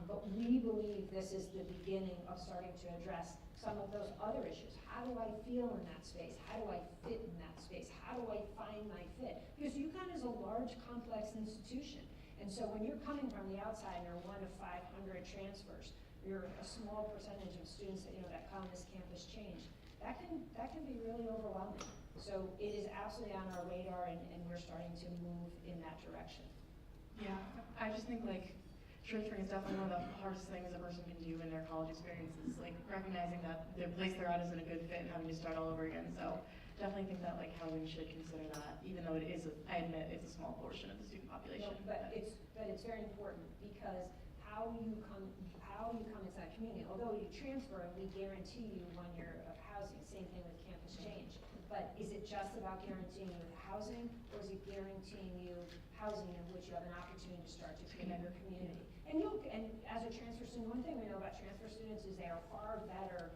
but we believe this is the beginning of starting to address some of those other issues. How do I feel in that space? How do I fit in that space? How do I find my fit? Because UConn is a large, complex institution. And so when you're coming from the outside and you're one of 500 transfers, you're a small percentage of students that, you know, that come as campus change, that can be really overwhelming. So it is absolutely on our radar, and we're starting to move in that direction. Yeah, I just think like transferring is definitely one of the hardest things a person can do in their college experience, is like recognizing that the place they're at isn't a good fit and having to start all over again. So definitely think that like housing should consider that, even though it is, I admit, it's a small portion of the student population. No, but it's very important, because how you come into that community, although you transfer and we guarantee you 1 year of housing, same thing with campus change. But is it just about guaranteeing you housing, or is it guaranteeing you housing in which you have an opportunity to start to create your community? And as a transfer student, one thing we know about transfer students is they are far better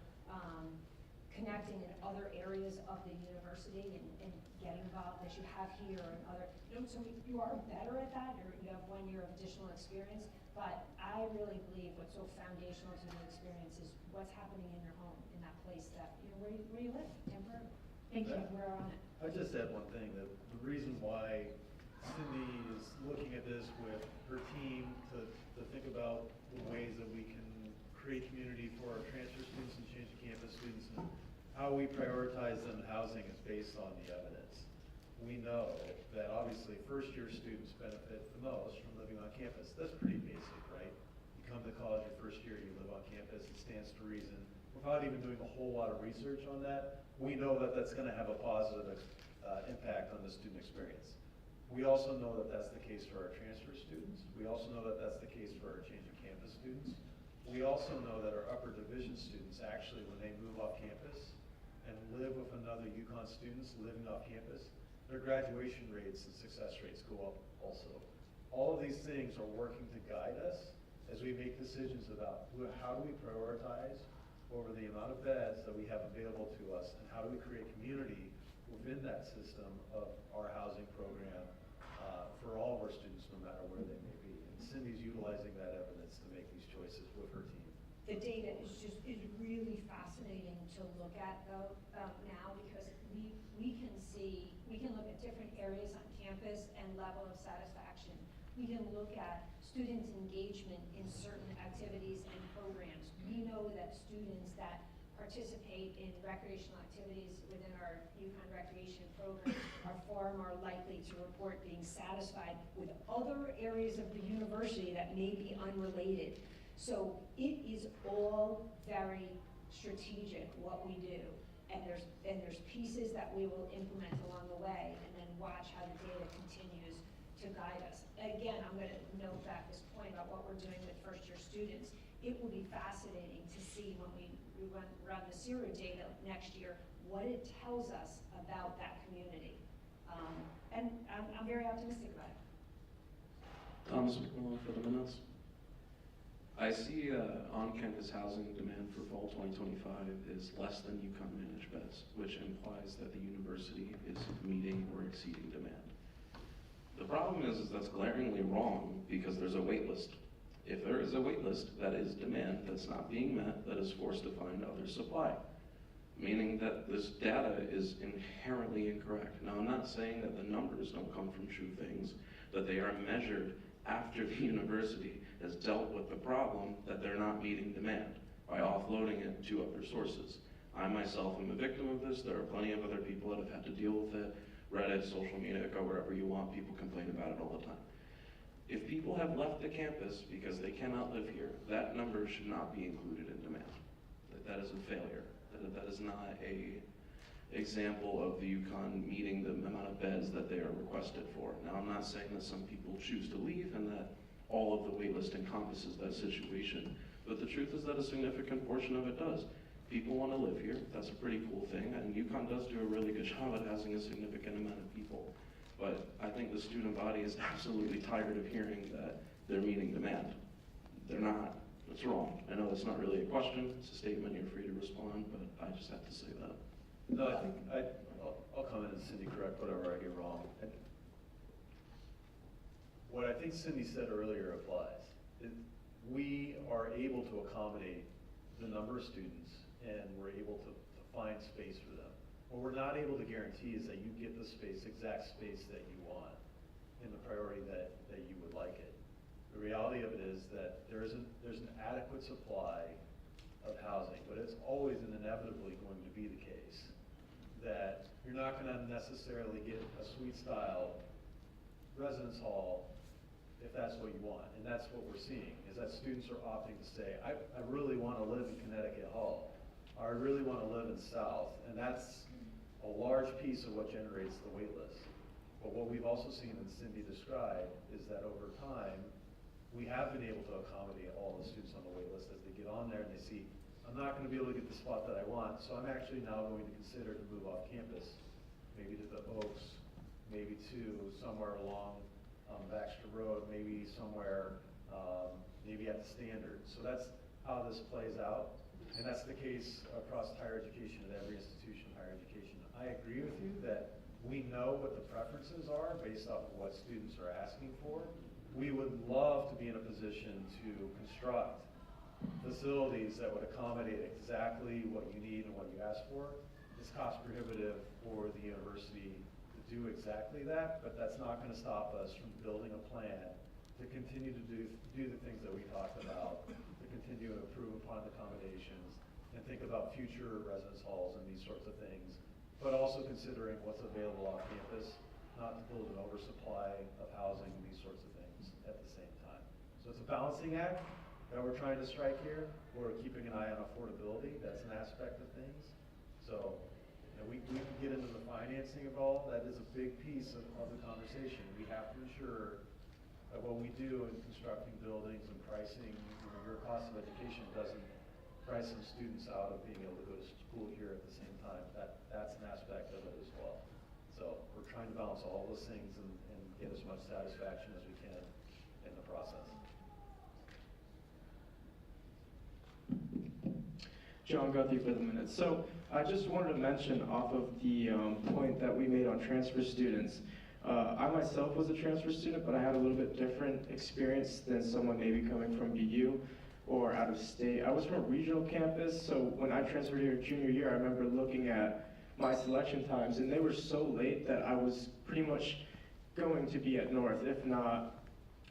connecting in other areas of the university and getting involved as you have here and other, so you are better at that, or you have 1 year of additional experience, but I really believe what's so foundational to the experience is what's happening in your home, in that place that, where you live, temporarily. Thank you. We're on it. I just add one thing, that the reason why Cindy is looking at this with her team to think about the ways that we can create community for our transfer students and change the campus students and how we prioritize them in housing is based on the evidence. We know that obviously first-year students benefit the most from living on campus. That's pretty basic, right? You come to college your first year, you live on campus, it stands to reason. Without even doing a whole lot of research on that, we know that that's gonna have a positive impact on the student experience. We also know that that's the case for our transfer students. We also know that that's the case for our changing campus students. We also know that our upper division students, actually, when they move off campus and live with another UConn students living off campus, their graduation rates and success rates go up also. All of these things are working to guide us as we make decisions about how do we prioritize over the amount of beds that we have available to us, and how do we create community within that system of our housing program for all of our students, no matter where they may be. And Cindy's utilizing that evidence to make these choices with her team. The data is really fascinating to look at though now, because we can look at different areas on campus and level of satisfaction. We can look at students' engagement in certain activities and programs. We know that students that participate in recreational activities within our UConn recreation program are far more likely to report being satisfied with other areas of the university that may be unrelated. So it is all very strategic what we do, and there's pieces that we will implement along the way, and then watch how the data continues to guide us. Again, I'm going to note back this point about what we're doing with first-year students. It will be fascinating to see when we run the SERA data next year, what it tells us about that community. And I'm very optimistic about it. Thomas McMillan for the minutes. I see on-campus housing demand for fall 2025 is less than UConn managed beds, which implies that the university is meeting or exceeding demand. The problem is that's glaringly wrong because there's a wait list. If there is a wait list, that is demand that's not being met, that is forced to find other supply, meaning that this data is inherently incorrect. Now, I'm not saying that the numbers don't come from true things, that they are measured after the university has dealt with the problem that they're not meeting demand by offloading it to other sources. I myself am a victim of this. There are plenty of other people that have had to deal with it. Reddit, social media, go wherever you want, people complain about it all the time. If people have left the campus because they cannot live here, that number should not be included in demand. That is a failure. That is not a example of the UConn meeting the amount of beds that they are requested for. Now, I'm not saying that some people choose to leave and that all of the waitlist encompasses that situation, but the truth is that a significant portion of it does. People want to live here. That's a pretty cool thing, and UConn does do a really good job at housing a significant amount of people. But I think the student body is absolutely tired of hearing that they're meeting demand. They're not. It's wrong. I know that's not really a question. It's a statement. You're free to respond, but I just have to say that. No, I think I'll comment and Cindy correct whatever I get wrong. What I think Cindy said earlier applies. We are able to accommodate the number of students, and we're able to find space for them. What we're not able to guarantee is that you get the exact space that you want in the priority that you would like it. The reality of it is that there's an adequate supply of housing, but it's always and inevitably going to be the case that you're not going to necessarily get a suite style residence hall if that's what you want. And that's what we're seeing, is that students are opting to say, I really want to live in Connecticut Hall, or I really want to live in South, and that's a large piece of what generates the wait list. But what we've also seen, and Cindy described, is that over time, we have been able to accommodate all the students on the wait list as they get on there and they see, I'm not going to be able to get the spot that I want, so I'm actually now going to consider to move off campus, maybe to the Oaks, maybe to somewhere along Baxter Road, maybe somewhere, maybe at the Standard. So that's how this plays out. And that's the case across higher education at every institution of higher education. I agree with you that we know what the preferences are based off of what students are asking for. We would love to be in a position to construct facilities that would accommodate exactly what you need and what you ask for. It's cost prohibitive for the university to do exactly that, but that's not going to stop us from building a plan to continue to do the things that we talked about, to continue to improve upon the accommodations, and think about future residence halls and these sorts of things, but also considering what's available off campus, not to build an oversupply of housing and these sorts of things at the same time. So it's a balancing act that we're trying to strike here. We're keeping an eye on affordability. That's an aspect of things. So we can get into the financing of all. That is a big piece of the conversation. We have to ensure that what we do in constructing buildings and pricing, your cost of education doesn't price some students out of being able to go to school here at the same time. That's an aspect of it as well. So we're trying to balance all those things and get as much satisfaction as we can in the process. John Guthrie for the minutes. So I just wanted to mention off of the point that we made on transfer students. I myself was a transfer student, but I had a little bit different experience than someone maybe coming from BU or out of state. I was from a regional campus, so when I transferred here junior year, I remember looking at my selection times, and they were so late that I was pretty much going to be at North, if not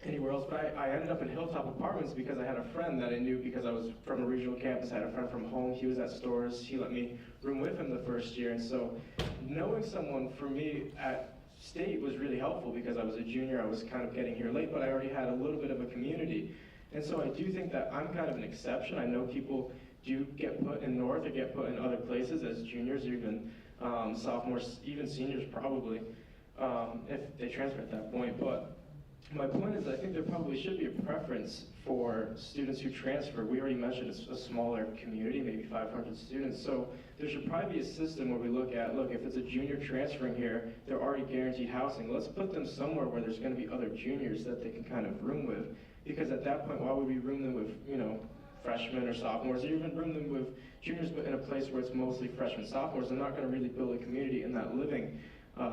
anywhere else. But I ended up in Hilltop Apartments because I had a friend that I knew because I was from a regional campus. I had a friend from home. He was at Stores. He let me room with him the first year. And so knowing someone for me at state was really helpful because I was a junior. I was kind of getting here late, but I already had a little bit of a community. And so I do think that I'm kind of an exception. I know people do get put in North or get put in other places as juniors or even sophomores, even seniors probably, if they transfer at that point. But my point is, I think there probably should be a preference for students who transfer. We already mentioned it's a smaller community, maybe 500 students. So there should probably be a system where we look, if it's a junior transferring here, they're already guaranteed housing. Let's put them somewhere where there's going to be other juniors that they can kind of room with. Because at that point, why would we room them with, freshmen or sophomores, or even room them with juniors, but in a place where it's mostly freshmen, sophomores? They're not going to really build a community in that living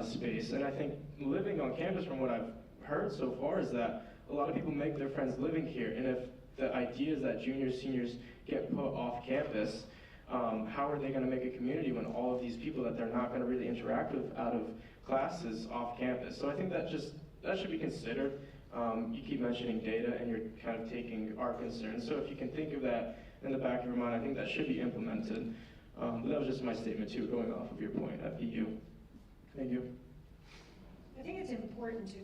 space. And I think living on campus, from what I've heard so far, is that a lot of people make their friends living here, and if the idea is that juniors, seniors get put off campus, how are they going to make a community when all of these people that they're not going to really interact with out of classes off campus? So I think that should be considered. You keep mentioning data, and you're kind of taking our concerns. So if you can think of that in the back of your mind, I think that should be implemented. But that was just my statement too, going off of your point at BU. Thank you. I think it's important to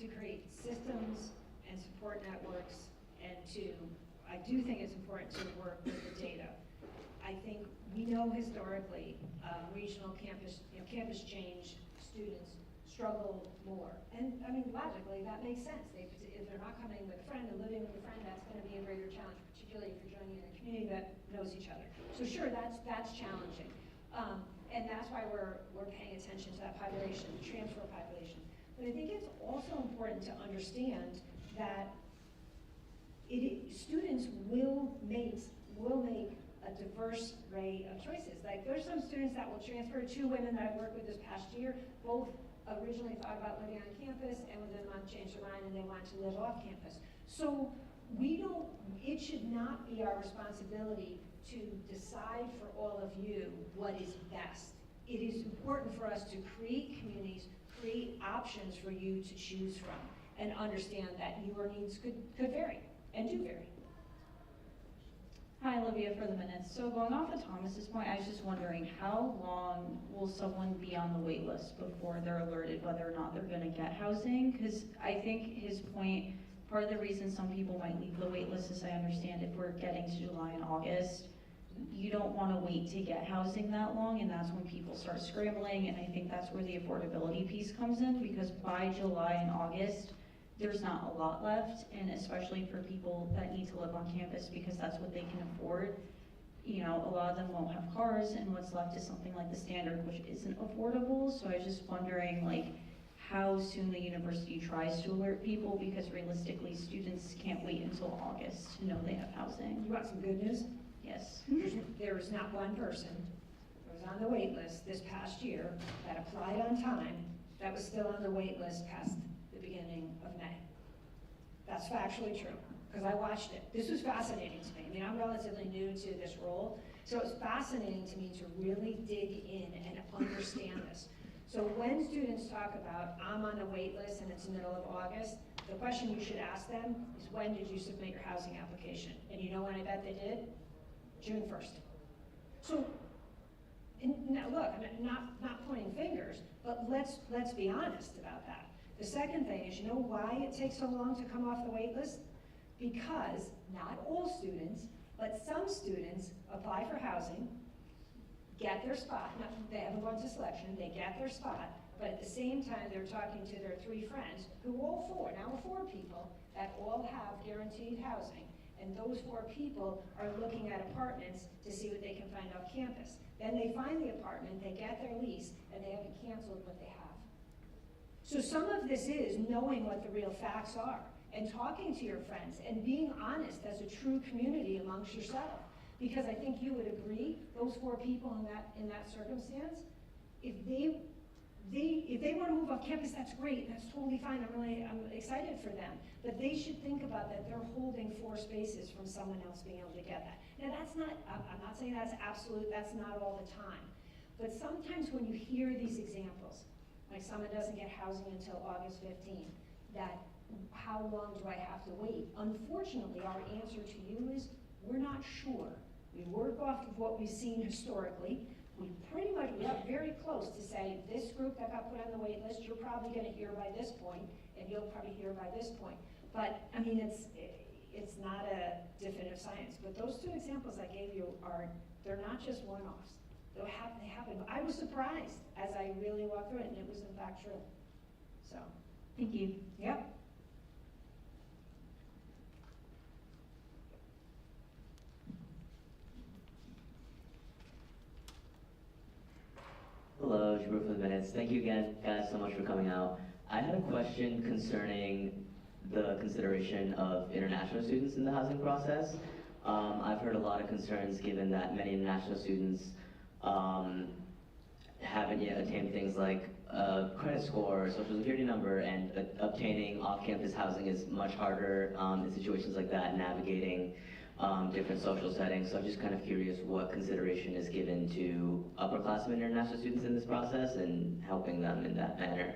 create systems and support networks, and I do think it's important to work with the data. I think we know historically regional campus change students struggle more. And I mean, logically, that makes sense. If they're not coming with a friend and living with a friend, that's going to be a greater challenge, particularly if you're joining in a community that knows each other. So sure, that's challenging. And that's why we're paying attention to that population, the transfer population. But I think it's also important to understand that students will make a diverse array of choices. Like, there's some students that will transfer. 2 women that I've worked with this past year, both originally thought about living on campus, and within a month changed their mind and they want to live off campus. So it should not be our responsibility to decide for all of you what is best. It is important for us to create communities, create options for you to choose from, and understand that your needs could vary, and do vary. Hi, Olivia for the minutes. So going off of Thomas's point, I was just wondering, how long will someone be on the wait list before they're alerted whether or not they're going to get housing? Because I think his point, part of the reason some people might leave the wait list is, I understand, if we're getting to July and August, you don't want to wait to get housing that long, and that's when people start scrambling, and I think that's where the affordability piece comes in, because by July and August, there's not a lot left, and especially for people that need to live on campus because that's what they can afford. A lot of them won't have cars, and what's left is something like the standard, which isn't affordable. So I was just wondering, how soon the university tries to alert people, because realistically, students can't wait until August to know they have housing. You want some good news? Yes. There's not one person that was on the wait list this past year that applied on time that was still on the wait list past the beginning of May. That's factually true, because I watched it. This was fascinating to me. I mean, I'm relatively new to this role, so it's fascinating to me to really dig in and understand this. So when students talk about, I'm on the wait list and it's the middle of August, the question you should ask them is, when did you submit your housing application? And you know when I bet they did? June 1st. So, and now look, I'm not pointing fingers, but let's be honest about that. The second thing is, you know why it takes so long to come off the wait list? Because not all students, but some students apply for housing, get their spot, they haven't gone to selection, they get their spot, but at the same time they're talking to their 3 friends, who all 4, now we're 4 people, that all have guaranteed housing. And those 4 people are looking at apartments to see what they can find off campus. Then they find the apartment, they get their lease, and they haven't canceled what they have. So some of this is knowing what the real facts are, and talking to your friends, and being honest as a true community amongst yourself. Because I think you would agree, those 4 people in that circumstance, if they want to move off campus, that's great, that's totally fine, I'm excited for them. But they should think about that they're holding 4 spaces from someone else being able to get that. Now that's not, I'm not saying that's absolute, that's not all the time. But sometimes when you hear these examples, like someone doesn't get housing until August 15th, that how long do I have to wait? Unfortunately, our answer to you is, we're not sure. We work off of what we've seen historically. We got very close to say, this group that got put on the wait list, you're probably gonna hear by this point, and you'll probably hear by this point. But, I mean, it's not a definitive science, but those 2 examples I gave you they're not just one-offs. They happen. I was surprised as I really walked through it, and it was in fact true. So. Thank you. Yep. Hello, Shabir for the minutes. Thank you again, guys, so much for coming out. I had a question concerning the consideration of international students in the housing process. I've heard a lot of concerns given that many international students haven't yet attained things like a credit score, social security number, and obtaining off-campus housing is much harder in situations like that, navigating different social settings. So I'm just kind of curious what consideration is given to upperclassmen international students in this process and helping them in that manner.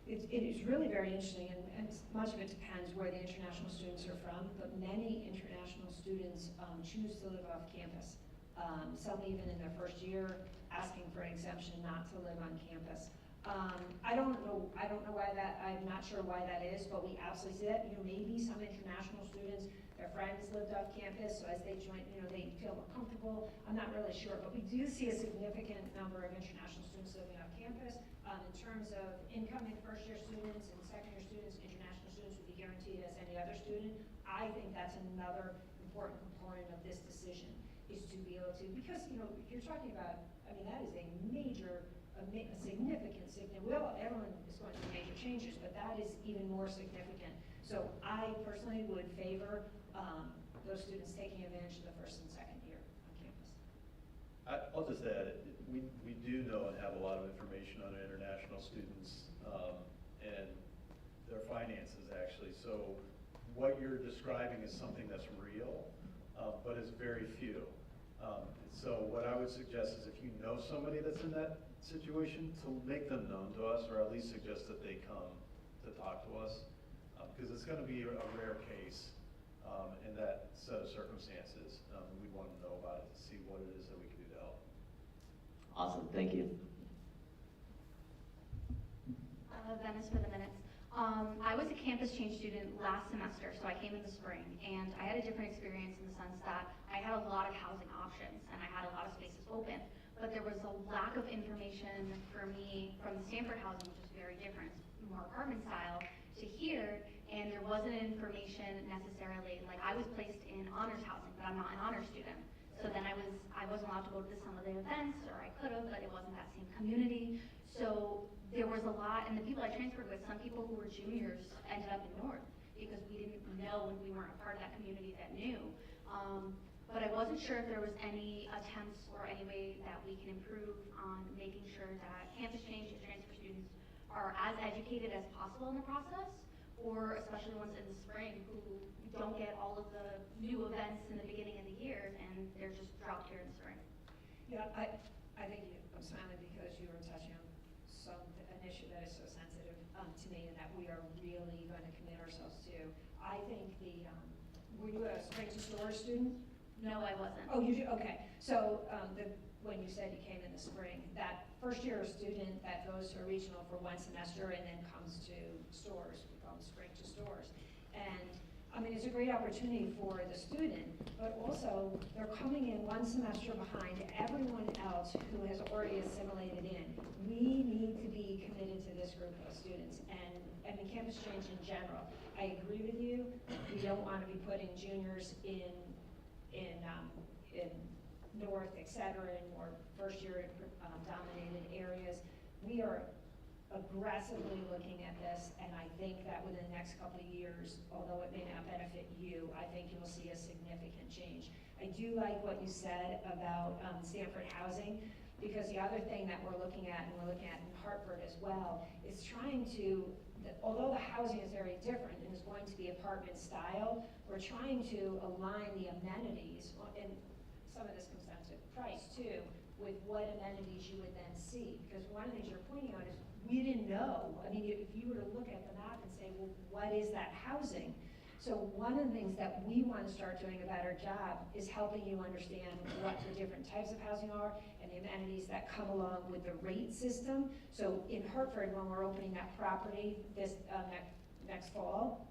It is really very interesting, and much of it depends where the international students are from, but many international students choose to live off campus. Some even in their first year asking for an exemption not to live on campus. I don't know why that, I'm not sure why that is, but we absolutely see that. You know, maybe some international students, their friends lived off campus, so as they join, you know, they feel more comfortable. I'm not really sure, but we do see a significant number of international students living off campus. In terms of incoming first-year students and second-year students, international students would be guaranteed as any other student. I think that's another important component of this decision, is to be able to, because, you know, you're talking about, I mean, that is a major, a significant, everyone is going through major changes, but that is even more significant. So I personally would favor those students taking advantage of the first and second year on campus. I'll just add, we do know and have a lot of information on our international students and their finances, actually. So what you're describing is something that's real, but it's very few. So what I would suggest is, if you know somebody that's in that situation, to make them known to us, or at least suggest that they come to talk to us, because it's going to be a rare case in that set of circumstances. We want to know about it to see what it is that we can do to help. Awesome, thank you. Venice for the minutes. I was a campus change student last semester, so I came in the spring, and I had a different experience in the sense that I had a lot of housing options, and I had a lot of spaces open, but there was a lack of information for me from the Stanford housing, which is very different, more apartment style, to here, and there wasn't information necessarily, like I was placed in honors housing, but I'm not an honors student. So then I wasn't allowed to go to some of the events, or I could have, but it wasn't that same community. So there was a lot, and the people I transferred with, some people who were juniors ended up in North because we didn't know and we weren't a part of that community that knew. But I wasn't sure if there was any attempts or any way that we can improve on making sure that campus change and transfer students are as educated as possible in the process, or especially ones in the spring who don't get all of the new events in the beginning of the year and they're just dropped here in the spring. Yeah, I think I'm smiling because you were touching on an issue that is so sensitive to me and that we are really going to commit ourselves to. I think were you a Spring to Stores student? No, I wasn't. Oh, you do, okay. So when you said you came in the spring, that first year student that goes to a regional for one semester and then comes to Stores, we call them Spring to Stores. And I mean, it's a great opportunity for the student, but also they're coming in one semester behind everyone else who has already assimilated in. We need to be committed to this group of students, and I mean, campus change in general. I agree with you. We don't want to be putting juniors in North, et cetera, in more first-year dominated areas. We are aggressively looking at this, and I think that within the next couple of years, although it may not benefit you, I think you'll see a significant change. I do like what you said about Stanford housing, because the other thing that we're looking at, and we're looking at in Hartford as well, is trying to, although the housing is very different and is going to be apartment style, we're trying to align the amenities, and some of this comes down to price too, with what amenities you would then see. Because one of the things you're pointing out is we didn't know. I mean, if you were to look at the map and say, well, what is that housing? So one of the things that we want to start doing a better job is helping you understand what the different types of housing are and the amenities that come along with the rate system. So in Hartford, when we're opening that property this next fall,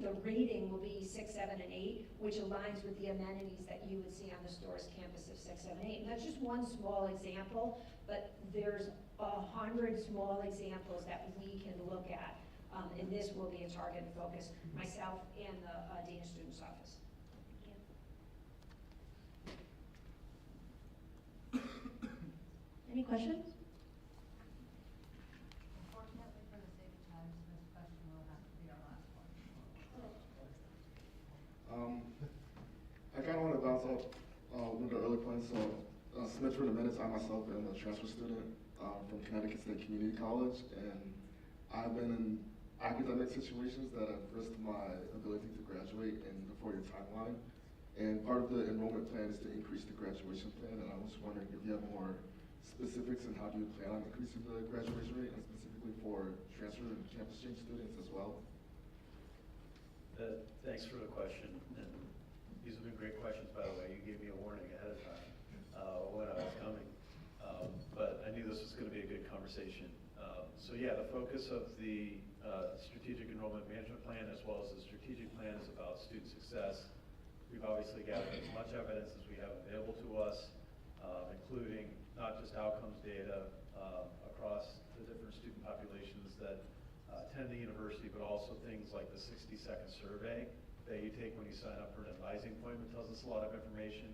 the rating will be 6, 7, and 8, which aligns with the amenities that you would see on the Stores campus of 6, 7, 8. And that's just one small example, but there's 100 small examples that we can look at. And this will be a target focus, myself and the Dean of Students Office. Any questions? Unfortunately, for the sake of time, this question will have to be our last one. I kind of want to bounce off one of the early points. So, Smith for the minutes, I myself am a transfer student from Connecticut State Community College, and I've been in academic situations that have risked my ability to graduate in the 4-year timeline. And part of the enrollment plan is to increase the graduation plan, and I was wondering if you have more specifics on how do you plan on increasing the graduation rate, and specifically for transfer and campus change students as well. Thanks for the question. And these have been great questions, by the way. You gave me a warning ahead of time when I was coming. But I knew this was going to be a good conversation. So yeah, the focus of the strategic enrollment management plan as well as the strategic plan is about student success. We've obviously gathered as much evidence as we have available to us, including not just outcomes data across the different student populations that attend the university, but also things like the 60-second survey that you take when you sign up for an advising appointment. Tells us a lot of information.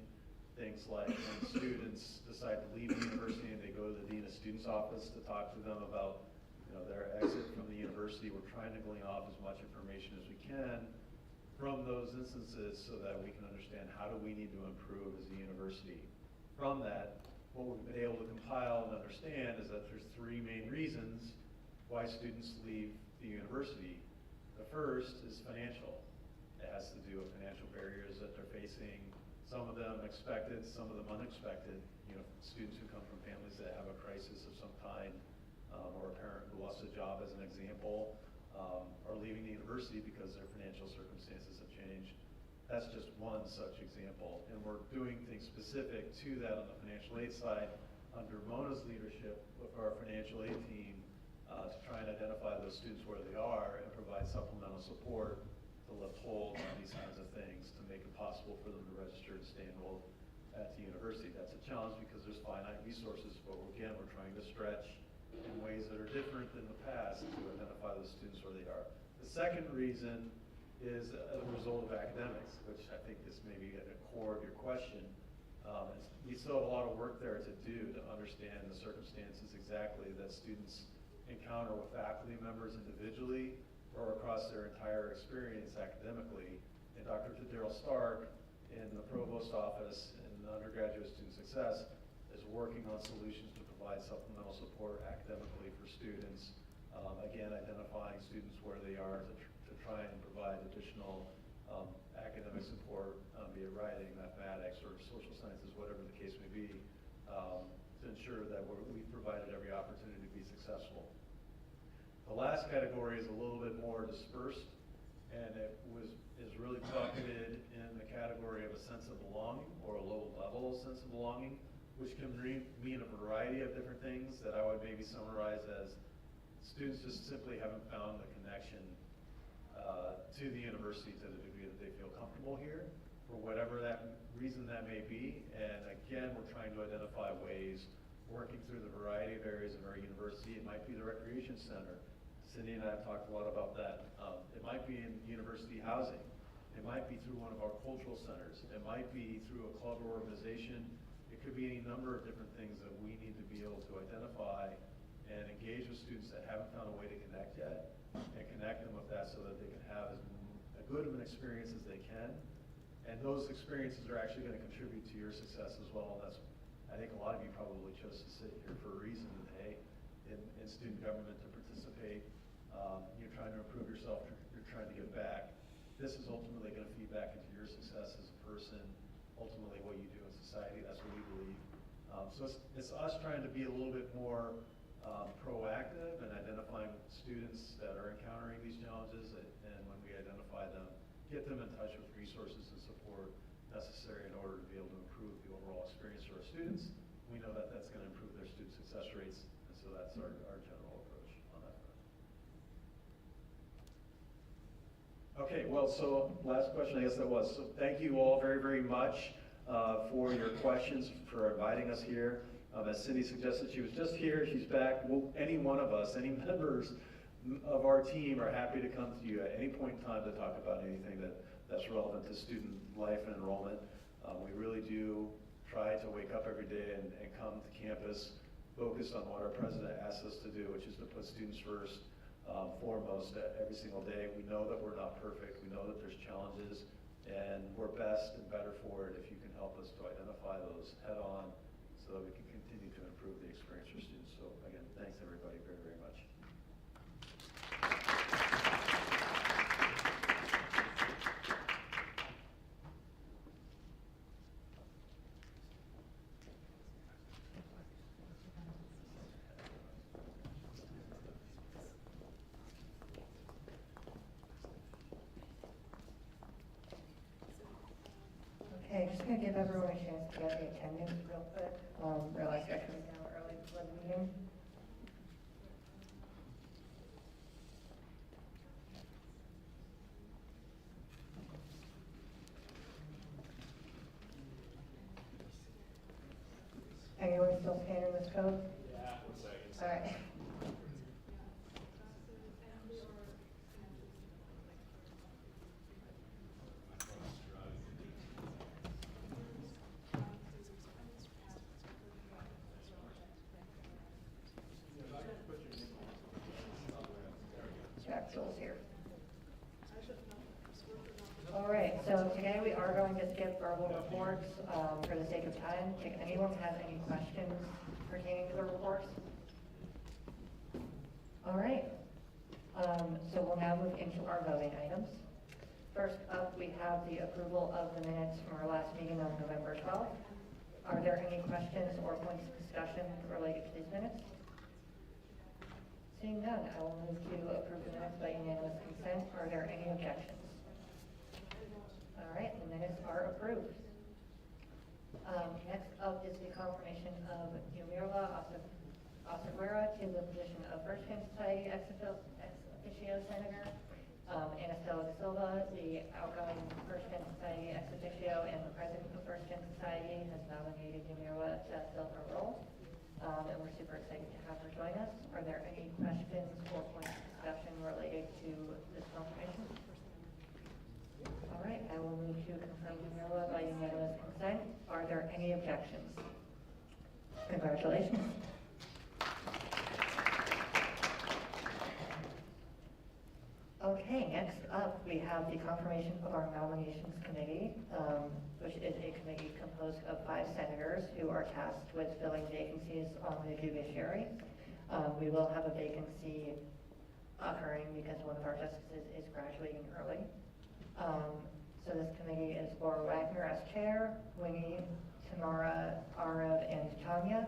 Things like when students decide to leave the university and they go to the Dean of Students Office to talk to them about their exit from the university. We're trying to glean off as much information as we can from those instances so that we can understand how do we need to improve as a university. From that, what we've been able to compile and understand is that there's 3 main reasons why students leave the university. The first is financial. It has to do with financial barriers that they're facing, some of them expected, some of them unexpected. Students who come from families that have a crisis of some kind, or a parent who lost a job as an example, are leaving the university because their financial circumstances have changed. That's just one such example. And we're doing things specific to that on the financial aid side under Mona's leadership with our financial aid team to try and identify those students where they are and provide supplemental support to lift hold on these kinds of things to make it possible for them to register and stay enrolled at the university. That's a challenge because there's finite resources, but again, we're trying to stretch in ways that are different than the past to identify those students where they are. The second reason is a result of academics, which I think is maybe at the core of your question. We still have a lot of work there to do to understand the circumstances exactly that students encounter with faculty members individually or across their entire experience academically. And Dr. Daryl Stark in the provost office in undergraduate student success is working on solutions to provide supplemental support academically for students. Again, identifying students where they are to try and provide additional academic support, be it writing, mathematics, or social sciences, whatever the case may be, to ensure that we've provided every opportunity to be successful. The last category is a little bit more dispersed, and is really bucketed in the category of a sense of belonging or a low level sense of belonging, which can mean a variety of different things that I would maybe summarize as students just simply haven't found the connection to the university to the degree that they feel comfortable here, for whatever that reason that may be. And again, we're trying to identify ways, working through the variety of areas of our university. It might be the recreation center. Cindy and I have talked a lot about that. It might be in university housing. It might be through one of our cultural centers. It might be through a club or organization. It could be any number of different things that we need to be able to identify and engage with students that haven't found a way to connect yet, and connect them with that so that they can have as good of an experience as they can. And those experiences are actually going to contribute to your success as well. And that's, I think a lot of you probably chose to sit here for a reason today in student government to participate. You're trying to improve yourself, you're trying to give back. This is ultimately going to feed back into your success as a person, ultimately what you do in society. That's what we believe. So it's us trying to be a little bit more proactive and identifying students that are encountering these challenges, and when we identify them, get them in touch with resources and support necessary in order to be able to improve the overall experience for our students. We know that that's going to improve their student success rates, and so that's our general approach on that front. Okay, well, so last question, I guess that was. So thank you all very, very much for your questions, for inviting us here. As Cindy suggested, she was just here, she's back. Any one of us, any members of our team are happy to come to you at any point in time to talk about anything that's relevant to student life and enrollment. We really do try to wake up every day and come to campus focused on what our president asks us to do, which is to put students first, foremost every single day. We know that we're not perfect, we know that there's challenges, and we're best and better for it if you can help us to identify those head on so that we can continue to improve the experience for students. So again, thanks everybody very, very much. Okay, just gonna give everyone a chance to get the attendance real quick. Realized I couldn't go early before the meeting. Anyone still scanning this code? Yeah, 1 second. All right. Jack Jules here. All right, so today we are going to skip verbal reports for the sake of time. If anyone has any questions pertaining to the reports? All right, so we'll now move into our voting items. First up, we have the approval of the minutes from our last meeting on November 12th. Are there any questions or points of discussion related to these minutes? Seeing none, I will move to approve the minutes by unanimous consent. Are there any objections? All right, the minutes are approved. Next up is the confirmation of Yumirla Osaguera to the position of First Gen Society ex officio senator. Anastella De Silva, the outgoing First Gen Society ex officio and the president of First Gen Society, has nominated Yumirla to fill her role. And we're super excited to have her join us. Are there any questions or points of discussion related to this confirmation? All right, I will move to confirm Yumirla by unanimous consent. Are Are there any objections? Congratulations. Okay, next up, we have the confirmation of our nominations committee, which is a committee composed of 5 senators who are tasked with filling vacancies on the judiciary. We will have a vacancy occurring because one of our justices is graduating early. So this committee is Laura Wagner as chair, Winnie, Tamara, Arav, and Tanya.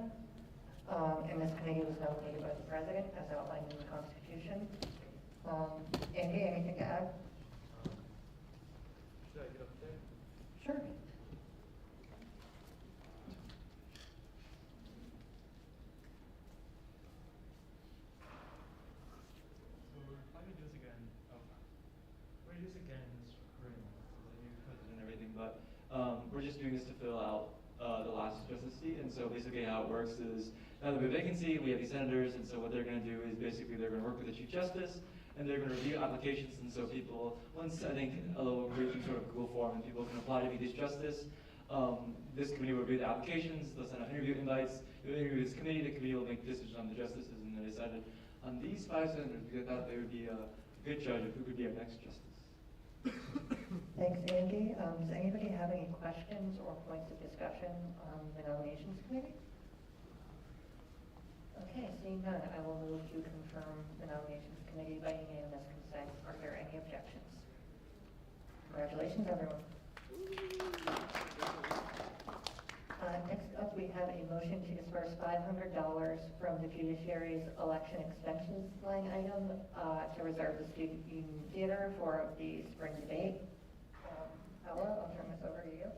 And this committee was nominated by the president as outlined in the Constitution. Andy, anything to add? Should I get up there? Sure. So we're planning to do this again. Oh, we're going to do this again in the spring with the new president and everything, but we're just doing this to fill out the last justice seat. And so basically how it works is now that we have a vacancy, we have these senators, and so what they're going to do is basically they're going to work with the chief justice, and they're going to review applications. And so people, once I think a little brief sort of Google form, and people can apply to be this justice. This committee will review the applications, they'll send out interview invites, you'll interview this committee, the committee will make decisions on the justices, and they decided on these 5 senators because they thought they would be a good judge of who could be our next justice. Thanks, Andy. Does anybody have any questions or points of discussion on the nominations committee? Okay, seeing none, I will move to confirm the nominations committee by unanimous consent. Are there any objections? Congratulations, everyone. Next up, we have a motion to disperse $500 from the judiciary's election expenses line item to reserve the Student Union Theater for the spring debate. Ella, I'll turn this over to you.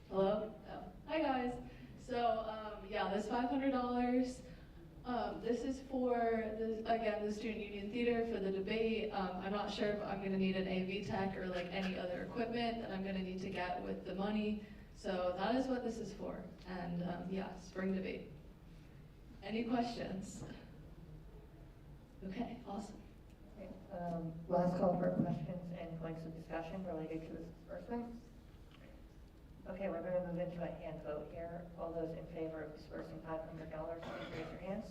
Hello? Oh. Hi guys. So yeah, this $500. This is for the Student Union Theater for the debate. I'm not sure if I'm going to need an AV tech or like any other equipment that I'm going to need to get with the money. So that is what this is for. And yeah, spring debate. Any questions? Okay, awesome. Okay, last call for questions and points of discussion related to this disbursement. Okay, we're going to move into a hand vote here. All those in favor of dispersing $500, please raise your hands.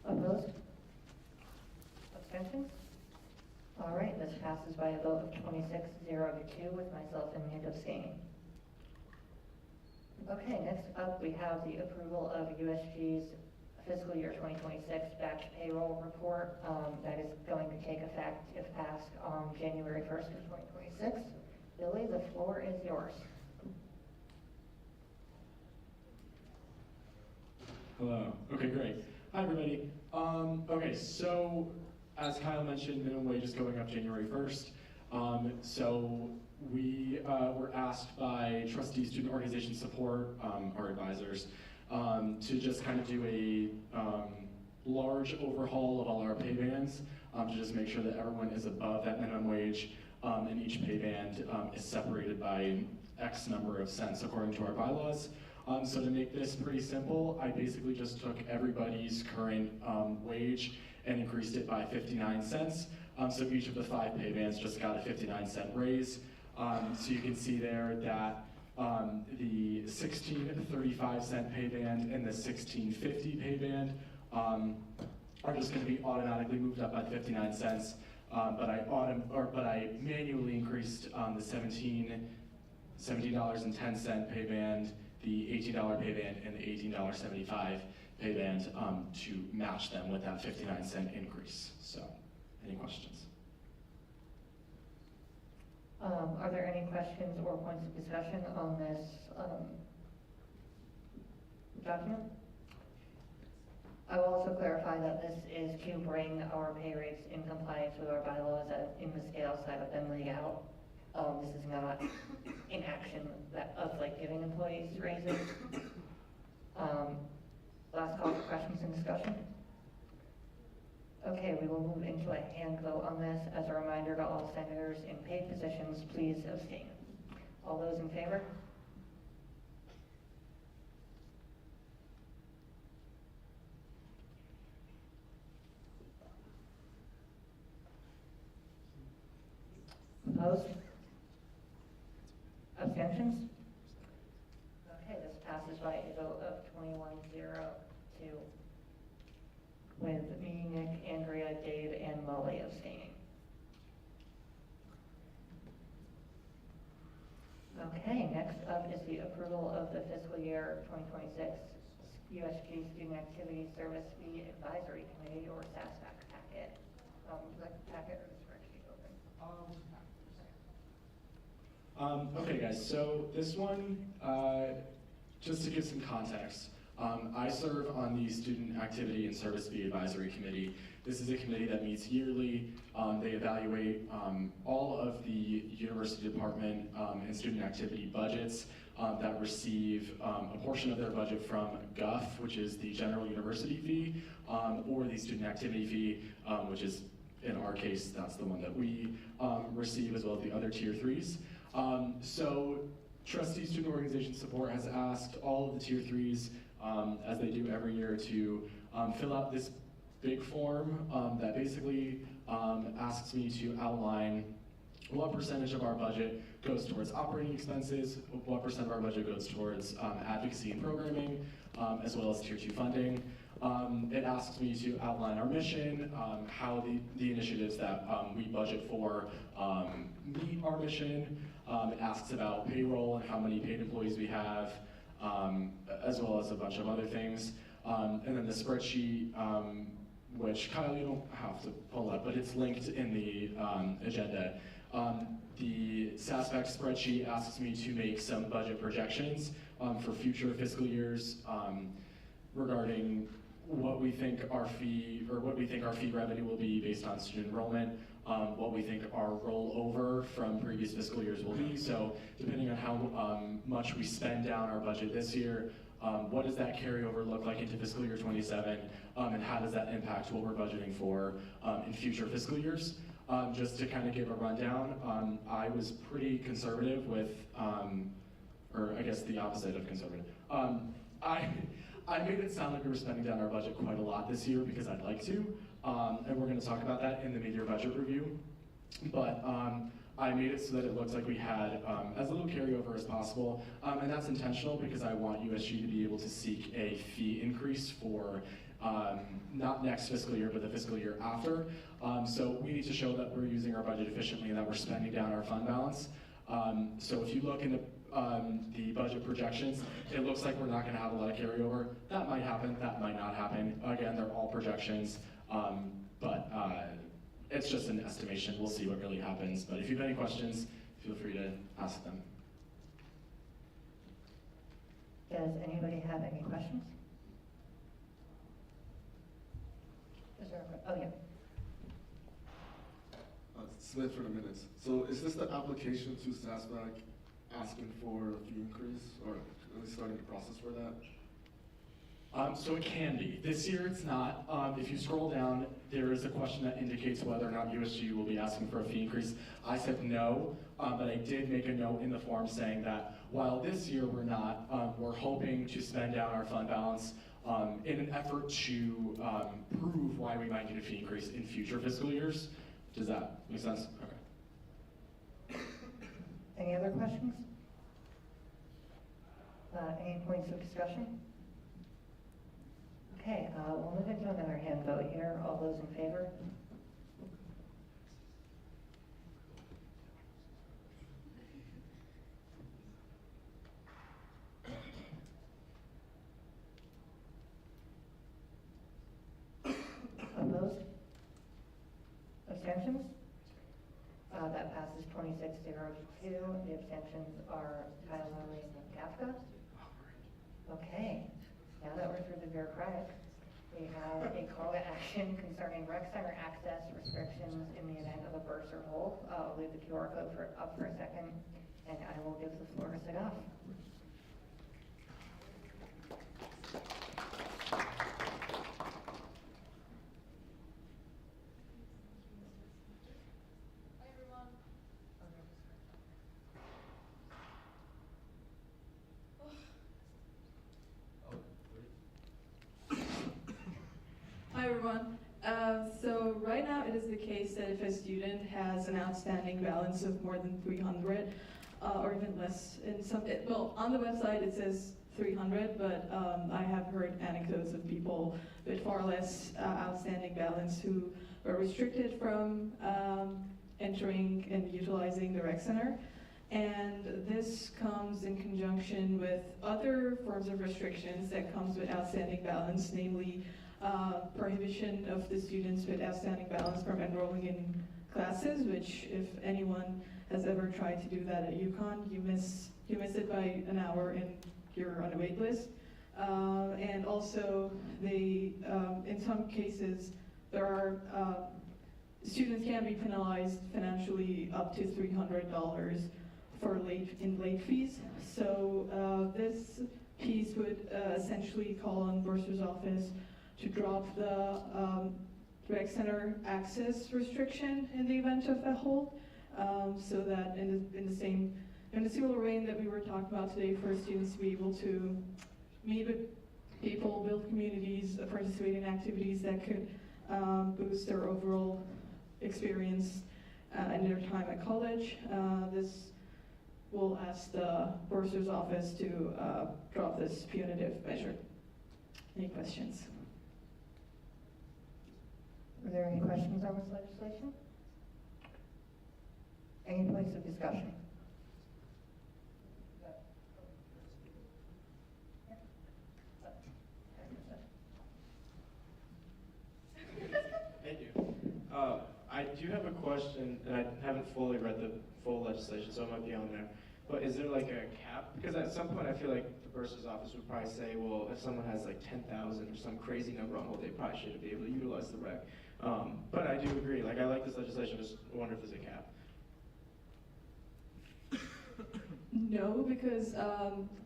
Opposed? Abstentions? All right, this passes by a vote of 26-0 to 2 with myself and Amanda abstaining. Okay, next up we have the approval of USG's fiscal year 2026 batch payroll report that is going to take effect, if passed, on January 1st of 2026. Billy, the floor is yours. Hello. Okay, great. Hi, everybody. Okay, so as Kyle mentioned, minimum wage is going up January 1st. So we were asked by trustee student organization support, our advisors, to just kind of do a large overhaul of all our pay bands to just make sure that everyone is above that minimum wage, and each pay band is separated by X number of cents according to our bylaws. So to make this pretty simple, I basically just took everybody's current wage and increased it by 59 cents. So each of the 5 pay bands just got a 59-cent raise. So you can see there that the 16.35-cent pay band and the 16.50 pay band are just going to be automatically moved up by 59 cents. But I manually increased the $17.10 pay band, the $18 pay band, and the $18.75 pay band to match them with that 59-cent increase. So, any questions? Are there any questions or points of discussion on this document? I will also clarify that this is to bring our pay rates in compliance with our bylaws in the scales that have been laid out. This is not inaction of like giving employees raises. Last call for questions and discussion. Okay, we will move into a hand vote on this. As a reminder to all senators in paid positions, please abstain. All those in favor? Opposed? Abstentions? Okay, this passes by a vote of 21-0-2, with me, Nick, Andrea, Dave, and Molly abstaining. Okay, next up is the approval of the fiscal year 2026 USG Student Activity Service Fee Advisory Committee, or SASBAC packet. The packet or the spreadsheet open? Okay, guys, so this one, just to give some context, I serve on the Student Activity and Service Fee Advisory Committee. This is a committee that meets yearly. They evaluate all of the university department and student activity budgets that receive a portion of their budget from GUF, which is the General University Fee, or the Student Activity Fee, which is, in our case, that's the one that we receive, as well as the other tier 3s. So Trustee Student Organization Support has asked all of the tier 3s, as they do every year, to fill out this big form that basically asks me to outline what percentage of our budget goes towards operating expenses, what percent of our budget goes towards advocacy and programming, as well as tier 2 funding. It asks me to outline our mission, how the initiatives that we budget for meet our mission. It asks about payroll and how many paid employees we have, as well as a bunch of other things. And then the spreadsheet, which Kyle, you don't have to pull up, but it's linked in the agenda. The SASBAC spreadsheet asks me to make some budget projections for future fiscal years regarding what we think our fee revenue will be based on student enrollment, what we think our rollover from previous fiscal years will be. So depending on how much we spend down our budget this year, what does that carryover look like into fiscal year 27, and how does that impact what we're budgeting for in future fiscal years? Just to kind of give a rundown, I was pretty conservative with, or I guess the opposite of conservative. I made it sound like we were spending down our budget quite a lot this year because I'd like to, and we're going to talk about that in the mid-year budget review. But I made it so that it looks like we had as little carryover as possible, and that's intentional because I want USG to be able to seek a fee increase for not next fiscal year, but the fiscal year after. So we need to show that we're using our budget efficiently and that we're spending down our fund balance. So if you look into the budget projections, it looks like we're not going to have a lot of carryover. That might happen, that might not happen. Again, they're all projections, but it's just an estimation. We'll see what really happens. But if you have any questions, feel free to ask them. Does anybody have any questions? Is there a, oh yeah. Smith for the minutes. So is this the application to SASBAC asking for a fee increase, or at least starting the process for that? So it can be. This year it's not. If you scroll down, there is a question that indicates whether or not USG will be asking for a fee increase. I said no, but I did make a note in the form saying that while this year we're not, we're hoping to spend down our fund balance in an effort to prove why we might need a fee increase in future fiscal years. Does that make sense? Okay. Any other questions? Any points of discussion? Okay, we'll move into another hand vote here. All those in favor? Opposed? Abstentions? That passes 26-0-2. The abstentions are Kyle Lowry and Kafka. Okay, now that we're through the bureaucratic, we have a call to action concerning rec center access restrictions in the event of a burst or hold. I'll leave the QR code up for a second. And I will give the floor to Sagaf. Hi everyone. So right now it is the case that if a student has an outstanding balance of more than 300 or even less, well, on the website it says 300, but I have heard anecdotes of people with far less outstanding balance who were restricted from entering and utilizing the rec center. And this comes in conjunction with other forms of restrictions that comes with outstanding balance, namely prohibition of the students with outstanding balance from enrolling in classes, which if anyone has ever tried to do that at UConn, you miss it by an hour and you're on a wait list. And also, they, in some cases, there are, students can be penalized financially up to $300 for late fees. So this piece would essentially call on Bursar's office to drop the rec center access restriction in the event of a hold, so that in the similar vein that we were talking about today, for students to be able to meet with people, build communities, participate in activities that could boost their overall experience and their time at college. This will ask the Bursar's office to drop this punitive measure. Any questions? Are there any questions on this legislation? Any points of discussion? Thank you. I do have a question, and I haven't fully read the full legislation, so it might be on there. But is there like a cap? Because at some point I feel like the Bursar's office would probably say, well, if someone has like 10,000 or some crazy number on hold, they probably shouldn't be able to utilize the rec. But I do agree, like I like this legislation, just wonder if there's a cap. No, because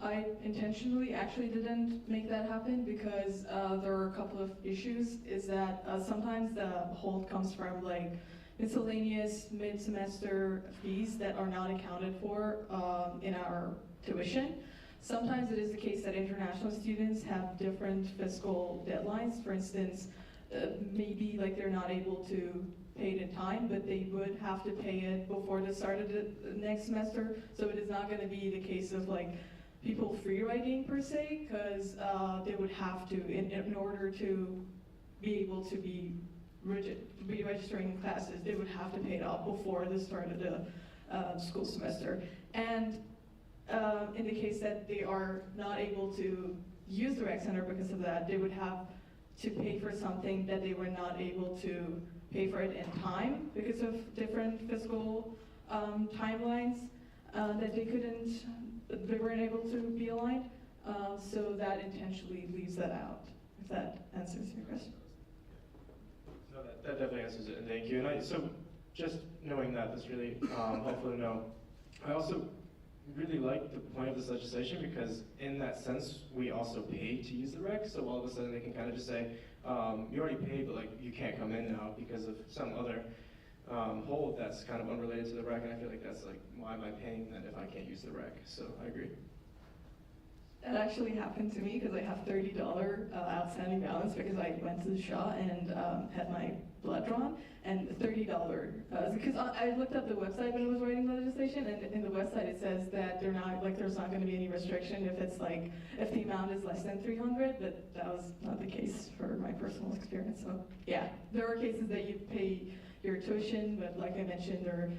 I intentionally actually didn't make that happen because there are a couple of issues. Is that sometimes the hold comes from like miscellaneous mid-semester fees that are not accounted for in our tuition. Sometimes it is the case that international students have different fiscal deadlines. For instance, maybe like they're not able to pay it in time, but they would have to pay it before the start of the next semester. So it is not going to be the case of like people free riding per se, because they would have to, in order to be able to be registering classes, they would have to pay it off before the start of the school semester. And in the case that they are not able to use the rec center because of that, they would have to pay for something that they were not able to pay for it in time because of different fiscal timelines that they weren't able to be aligned. So that intentionally leaves that out, if that answers your question. So that definitely answers it, and thank you. And so just knowing that, that's really helpful to know. I also really like the point of this legislation because in that sense, we also pay to use the rec, so all of a sudden they can kind of just say, you already paid, but like you can't come in now because of some other hold that's kind of unrelated to the rec, and I feel like that's like, why am I paying then if I can't use the rec? So I agree. That actually happened to me because I have $30 outstanding balance because I went to the SHA and had my blood drawn, and $30, because I looked up the website when I was writing the legislation, and in the website it says that there's not going to be any restriction if the amount is less than 300, but that was not the case for my personal experience. So yeah, there are cases that you pay your tuition, but like I mentioned, there are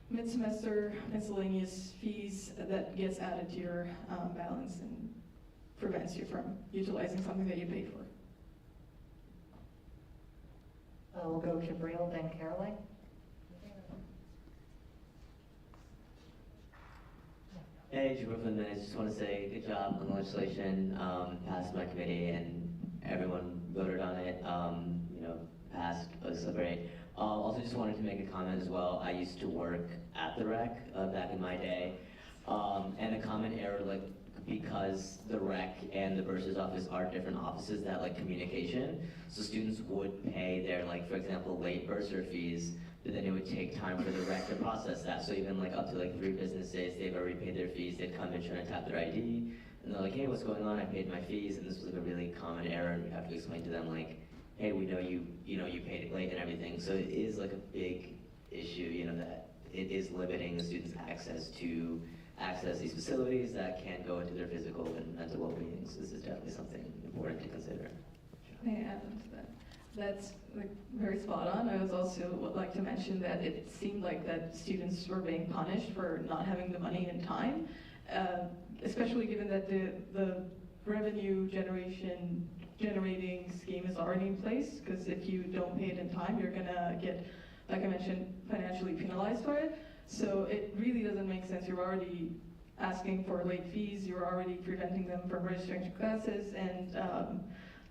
mid-semester miscellaneous fees that gets added to your balance and prevents you from utilizing something that you paid for. We'll go to Briel, then Caroline. Hey, Brooklyn Minutes. Just want to say good job on the legislation. Passed my committee and everyone voted on it. Passed. It was so great. Also just wanted to make a comment as well. I used to work at the rec back in my day. And a common error, like, because the rec and the bursar's office are different offices that like communication, so students would pay their, like, for example, late bursar fees, but then it would take time for the rec to process that. So even like up to like 3 business days, they've already paid their fees, they'd come in trying to tap their ID, and they're like, hey, what's going on? I paid my fees, and this was like a really common error, and we have to explain to them like, hey, we know you paid it late and everything. So it is like a big issue, that it is limiting the students' access to access these facilities that can go into their physical and mental well-being. So this is definitely something important to consider. May I add on to that? That's like very spot on. I would also would like to mention that it seemed like that students were being punished for not having the money in time, especially given that the revenue generating scheme is already in place, because if you don't pay it in time, you're gonna get, like I mentioned, financially penalized for it. So it really doesn't make sense. You're already asking for late fees, you're already preventing them from registering to classes, and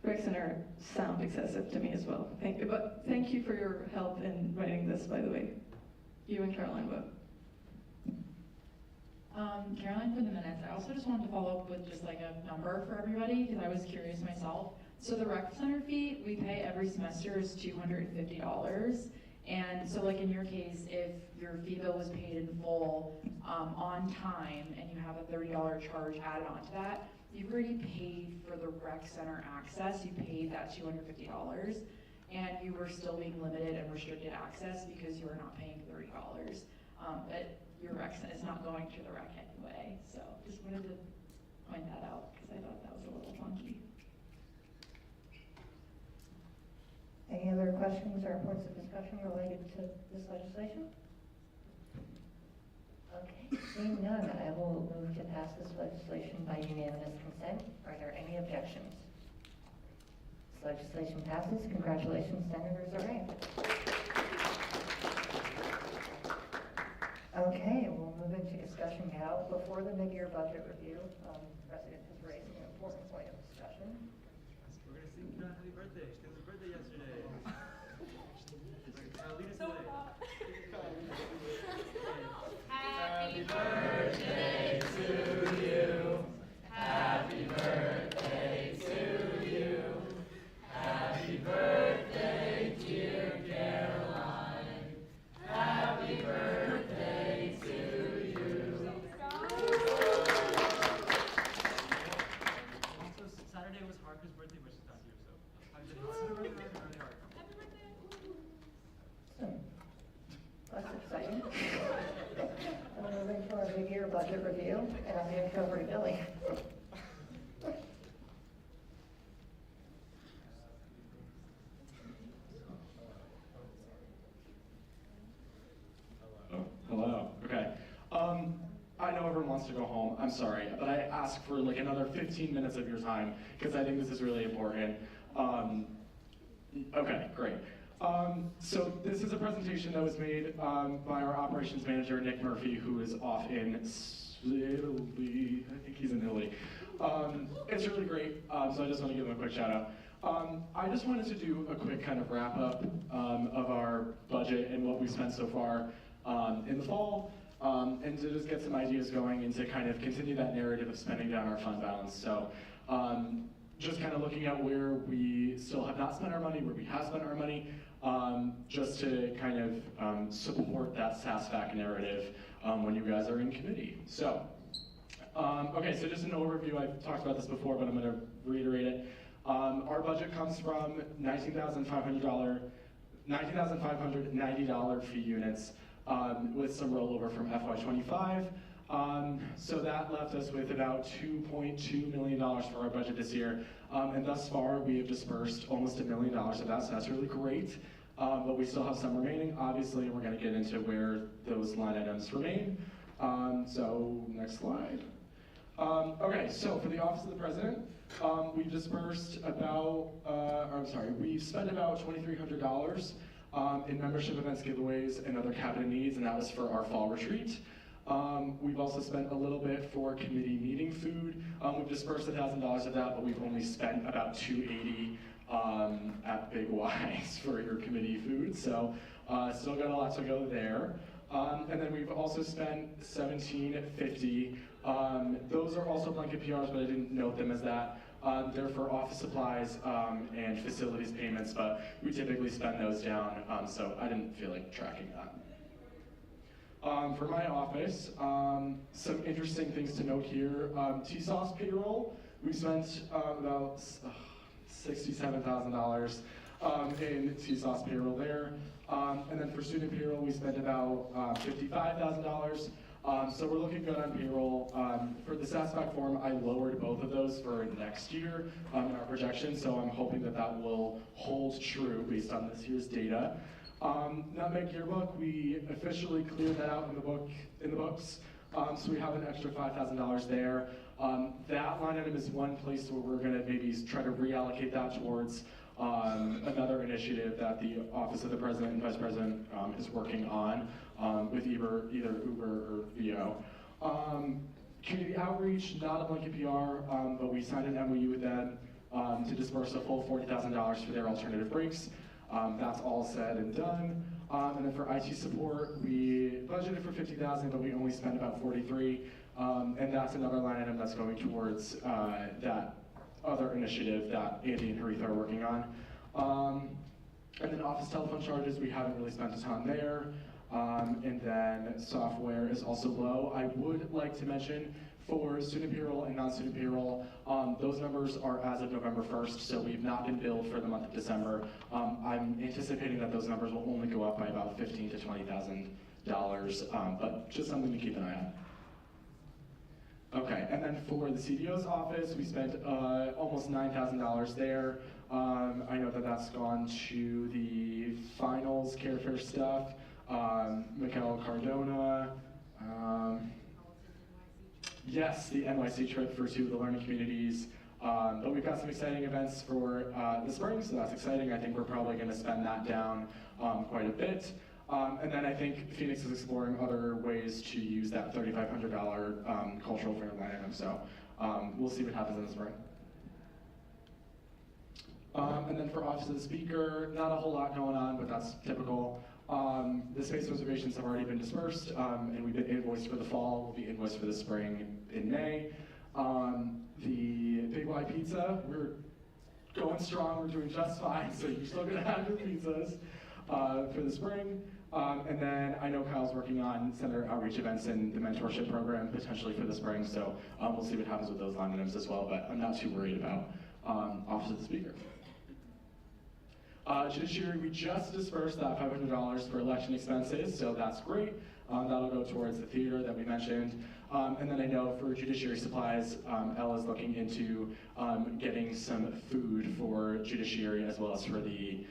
rec center sound excessive to me as well. Thank you, but thank you for your help in writing this, by the way. You and Caroline both. Caroline, for the minutes, I also just wanted to follow up with just like a number for everybody, because I was curious myself. So the rec center fee we pay every semester is $250. And so like in your case, if your fee bill was paid in full on time and you have a $30 charge added onto that, you've already paid for the rec center access, you paid that $250, and you were still being limited and restricted access because you were not paying $30. But your rec center is not going to the rec anyway, so just wanted to point that out because I thought that was a little funky. Any other questions or points of discussion related to this legislation? Okay, seeing none, I will move to pass this legislation by unanimous consent. Are there any objections? This legislation passes. Congratulations, Senator Zarang. Okay, we'll move into discussion now. Before the mid-year budget review, the President has raised an important point of discussion. We're going to sing happy birthday. It was his birthday yesterday. Happy birthday to you. Happy birthday to you. Happy birthday, dear Caroline. Happy birthday to you. Also, Saturday was Harper's birthday, but she's not here, so happy birthday, Harper. That's exciting. We're moving to our mid-year budget review, and I'll hand it over to Billy. Hello. Okay. I know everyone wants to go home. I'm sorry, but I ask for like another 15 minutes of your time because I think this is really important. Okay, great. So this is a presentation that was made by our operations manager, Nick Murphy, who is off in Italy. I think he's in Italy. It's really great, so I just want to give him a quick shout out. I just wanted to do a quick kind of wrap up of our budget and what we've spent so far in the fall, and to just get some ideas going and to kind of continue that narrative of spending down our fund balance. So just kind of looking at where we still have not spent our money, where we have spent our money, just to kind of support that SASFAC narrative when you guys are in committee. So, okay, so just an overview. I've talked about this before, but I'm going to reiterate it. Our budget comes from $19,590 fee units with some rollover from FY25. So that left us with about $2.2 million for our budget this year. And thus far, we have dispersed almost $1 million of that, so that's really great. But we still have some remaining, obviously, and we're going to get into where those line items remain. So next slide. Okay, so for the Office of the President, we've dispersed about, we've spent about $2,300 in membership events, giveaways, and other cabinet needs, and that was for our fall retreat. We've also spent a little bit for committee meeting food. We've dispersed $1,000 of that, but we've only spent about $280 at at Big Y's for your committee food, so still got a lot to go there. And then we've also spent $17.50. Those are also blanket PRs, but I didn't note them as that. They're for office supplies and facilities payments, but we typically spend those down, so I didn't feel like tracking that. For my office, some interesting things to note here. TSOS payroll, we spent about $67,000 in TSOS payroll there. And then for student payroll, we spent about $55,000. So we're looking good on payroll. For the SASBAC form, I lowered both of those for next year in our projection, so I'm hoping that that will hold true based on this year's data. Nutmeg yearbook, we officially cleared that out in the books, so we have an extra $5,000 there. That line item is one place where we're going to maybe try to reallocate that towards another initiative that the Office of the President and Vice President is working on with either Uber or VO. Community outreach, not a blanket PR, but we signed an MOU with them to disperse a full $40,000 for their alternative breaks. That's all said and done. And then for IT support, we budgeted for $50,000, but we only spent about $43,000. And that's another line item that's going towards that other initiative that Andy and Haritha are working on. And then office telephone charges, we haven't really spent a ton there. And then software is also low. I would like to mention for student payroll and non-student payroll, those numbers are as of November 1st, so we've not been billed for the month of December. I'm anticipating that those numbers will only go up by about $15,000 to $20,000, but just something to keep an eye on. Okay, and then for the CDO's office, we spent almost $9,000 there. I know that that's gone to the finals, care fair stuff, Mikel Cardona, yes, the NYC trip for 2 of the learning communities. But we've got some exciting events for the spring, so that's exciting. I think we're probably going to spend that down quite a bit. And then I think Phoenix is exploring other ways to use that $3,500 cultural fair line item, so we'll see what happens in the spring. And then for Office of the Speaker, not a whole lot going on, but that's typical. The space reservations have already been dispersed, and we've been invoiced for the fall. We'll be invoiced for the spring in May. The Big Y Pizza, we're going strong. We're doing just fine, so you're still going to have your pizzas for the spring. And then I know Kyle's working on Senator outreach events and the mentorship program potentially for the spring, so we'll see what happens with those line items as well, but I'm not too worried about Office of the Speaker. Judiciary, we just dispersed that $500 for election expenses, so that's great. That'll go towards the theater that we mentioned. And then I know for judiciary supplies, Ella's looking into getting some food for judiciary as well as for the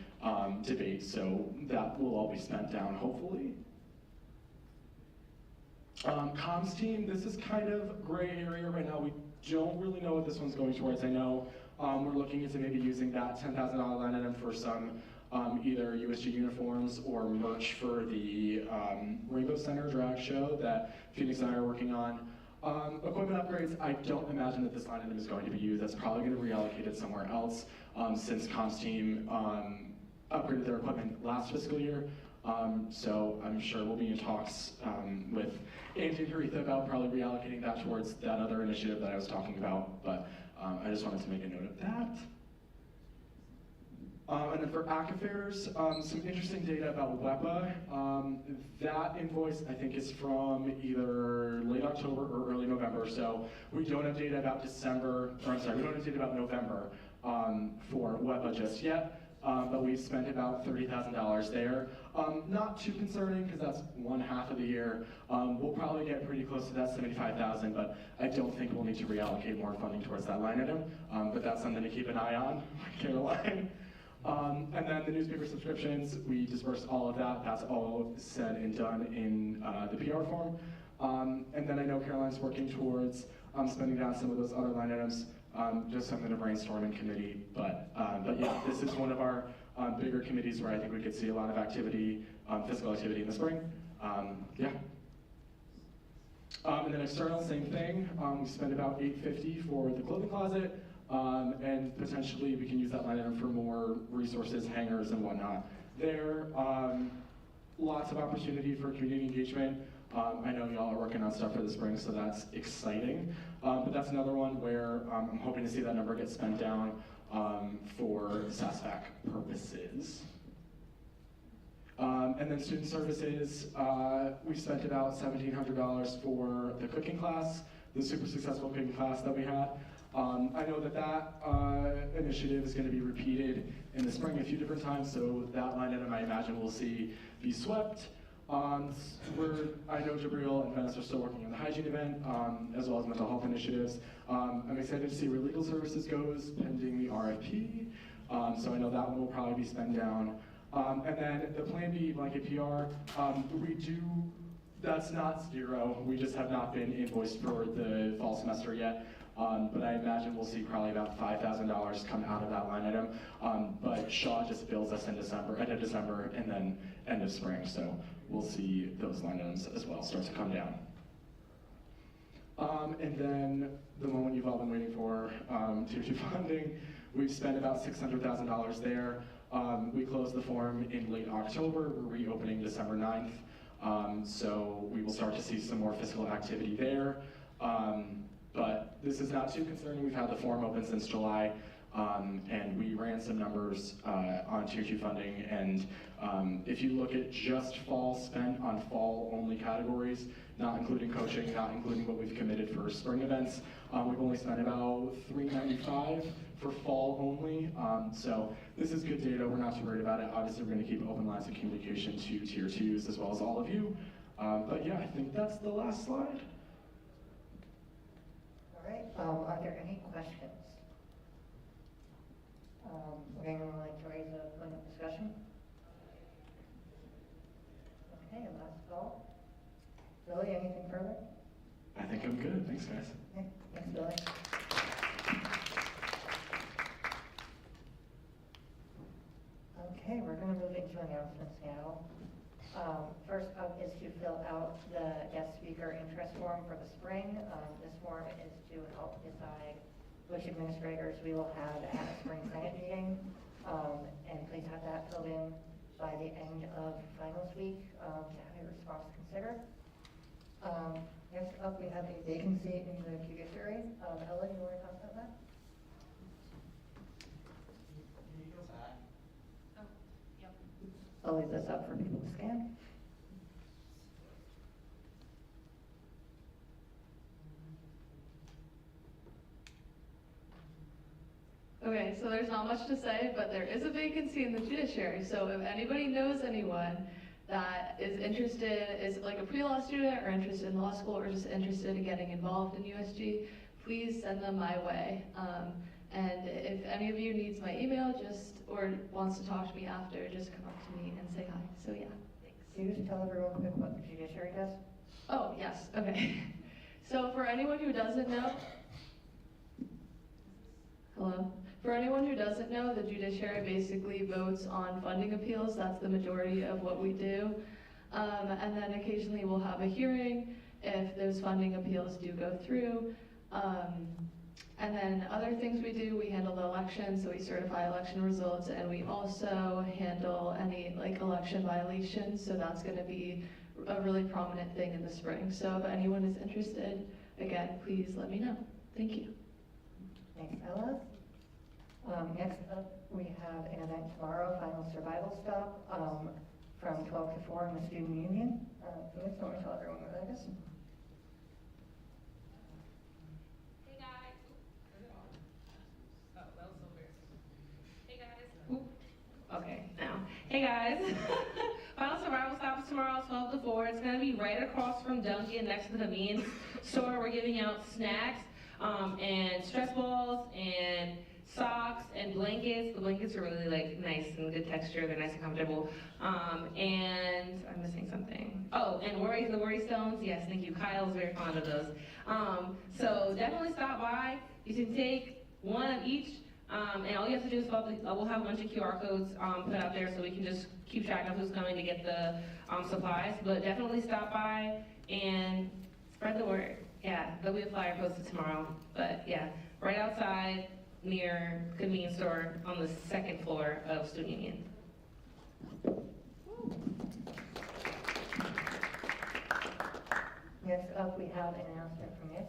debate, so that will all be spent down, hopefully. Comms team, this is kind of gray area right now. We don't really know what this one's going towards. I know we're looking into maybe using that $10,000 line item for some either USG uniforms or merch for the Rainbow Center drag show that Phoenix and I are working on. Equipment upgrades, I don't imagine that this line item is going to be used. That's probably going to be reallocated somewhere else since comms team upgraded their equipment last fiscal year. So I'm sure we'll be in talks with Andy and Haritha about probably reallocating that towards that other initiative that I was talking about, but I just wanted to make a note of that. And then for AC affairs, some interesting data about WEPA. That invoice, I think, is from either late October or early November, so we don't have data about we don't have data about November for WEPA just yet. But we've spent about $30,000 there. Not too concerning because that's one half of the year. We'll probably get pretty close to that $75,000, but I don't think we'll need to reallocate more funding towards that line item. But that's something to keep an eye on, Caroline. And then the newspaper subscriptions, we dispersed all of that. That's all said and done in the PR form. And then I know Caroline's working towards spending down some of those other line items. Just something to brainstorm in committee, but yeah, this is one of our bigger committees where I think we could see a lot of activity, physical activity in the spring. Yeah. And then external, same thing. We spent about $850 for the clothing closet. And potentially we can use that line item for more resources, hangers and whatnot. There, lots of opportunity for community engagement. I know y'all are working on stuff for the spring, so that's exciting. But that's another one where I'm hoping to see that number get spent down for SASFAC purposes. And then student services, we spent about $1,700 for the cooking class, the super successful cooking class that we had. I know that initiative is going to be repeated in the spring a few different times, so that line item I imagine we'll see be swept. I know Jabril and Venice are still working on the hygiene event, as well as mental health initiatives. I'm excited to see where legal services goes, pending the RFP. So I know that one will probably be spent down. And then the Plan B blanket PR, that's not zero. We just have not been invoiced for the fall semester yet. But I imagine we'll see probably about $5,000 come out of that line item. But Shaw just bills us in December, end of December, and then end of spring. So we'll see those line items as well start to come down. And then the moment you've all been waiting for, Tier 2 funding. We've spent about $600,000 there. We closed the form in late October. We're reopening December 9th. So we will start to see some more fiscal activity there. But this is not too concerning. We've had the form open since July, and we ran some numbers on Tier 2 funding. And if you look at just fall spent on fall-only categories, not including coaching, not including what we've committed for spring events, we've only spent about $395 for fall only. So this is good data. We're not too worried about it. Obviously, we're going to keep open lines of communication to Tier 2s as well as all of you. But yeah, I think that's the last slide. All right, are there any questions? Would anyone like to raise a point of discussion? Okay, last call. Billy, anything further? I think I'm good. Thanks, guys. Okay, thanks, Billy. Okay, we're going to move into announcements now. First up is to fill out the guest speaker interest form for the spring. This form is to help decide which administrators we will have at a spring Senate meeting. And please have that filled in by the end of finals week to have your response considered. Next up, we have a vacancy in the judiciary. Ellen, you want to talk about that? I'll leave this up for people to scan. Okay, so there's not much to say, but there is a vacancy in the judiciary. So if anybody knows anyone that is interested, is like a pre-law student or interested in law school or just interested in getting involved in USG, please send them my way. And if any of you needs my email or wants to talk to me after, just come up to me and say hi. So yeah, thanks. Can you just tell everyone quick what the judiciary does? Oh, yes, okay. So for anyone who doesn't know, hello? For anyone who doesn't know, the judiciary basically votes on funding appeals. That's the majority of what we do. And then occasionally we'll have a hearing if those funding appeals do go through. And then other things we do, we handle the elections, so we certify election results, and we also handle any election violations, so that's going to be a really prominent thing in the spring. So if anyone is interested, again, please let me know. Thank you. Thanks, Ella. Next up, we have an event tomorrow, Final Survival Stop, from 12 to 4 in the Student Union. Felix, don't want to tell everyone what that is? Hey guys. Oh, that was so weird. Hey guys. Okay, now. Hey guys. Final Survival Stop is tomorrow, 12 to 4. It's going to be right across from Dunkin' next to the convenience store. We're giving out snacks and stress balls and socks and blankets. The blankets are really nice and good texture. They're nice and comfortable. And I'm missing something. Oh, and the worry stones. Yes, thank you. Kyle's very fond of those. So definitely stop by. You can take one of each. And all you have to do is we'll have a bunch of QR codes put out there so we can just keep track of who's coming to get the supplies. But definitely stop by and spread the word. Yeah, there'll be a flyer posted tomorrow. But yeah, right outside. near convenience store on the second floor of Student Union. Next up, we have an announcement from Nick.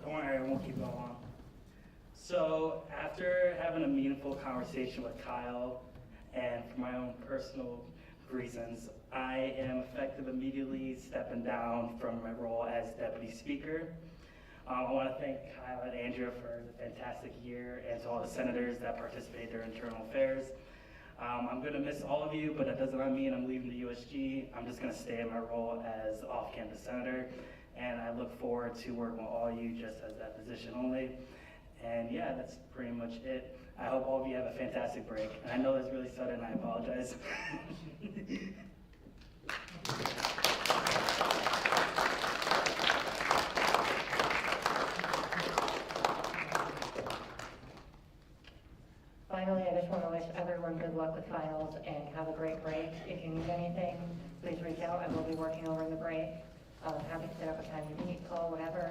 Don't worry, I won't keep going long. So after having a meaningful conversation with Kyle, and for my own personal reasons, I am effective immediately stepping down from my role as deputy speaker. I want to thank Kyle and Andrea for the fantastic year, and to all the senators that participated in their internal affairs. I'm going to miss all of you, but that does not mean I'm leaving the USG. I'm just going to stay in my role as off-campus senator, and I look forward to working with all of you just as that position only. And yeah, that's pretty much it. I hope all of you have a fantastic break. And I know that's really sudden, I apologize. Finally, I just want to wish everyone good luck with finals and have a great break. If you need anything, please reach out. I will be working over the break. Happy to set up a time to meet, call, whatever.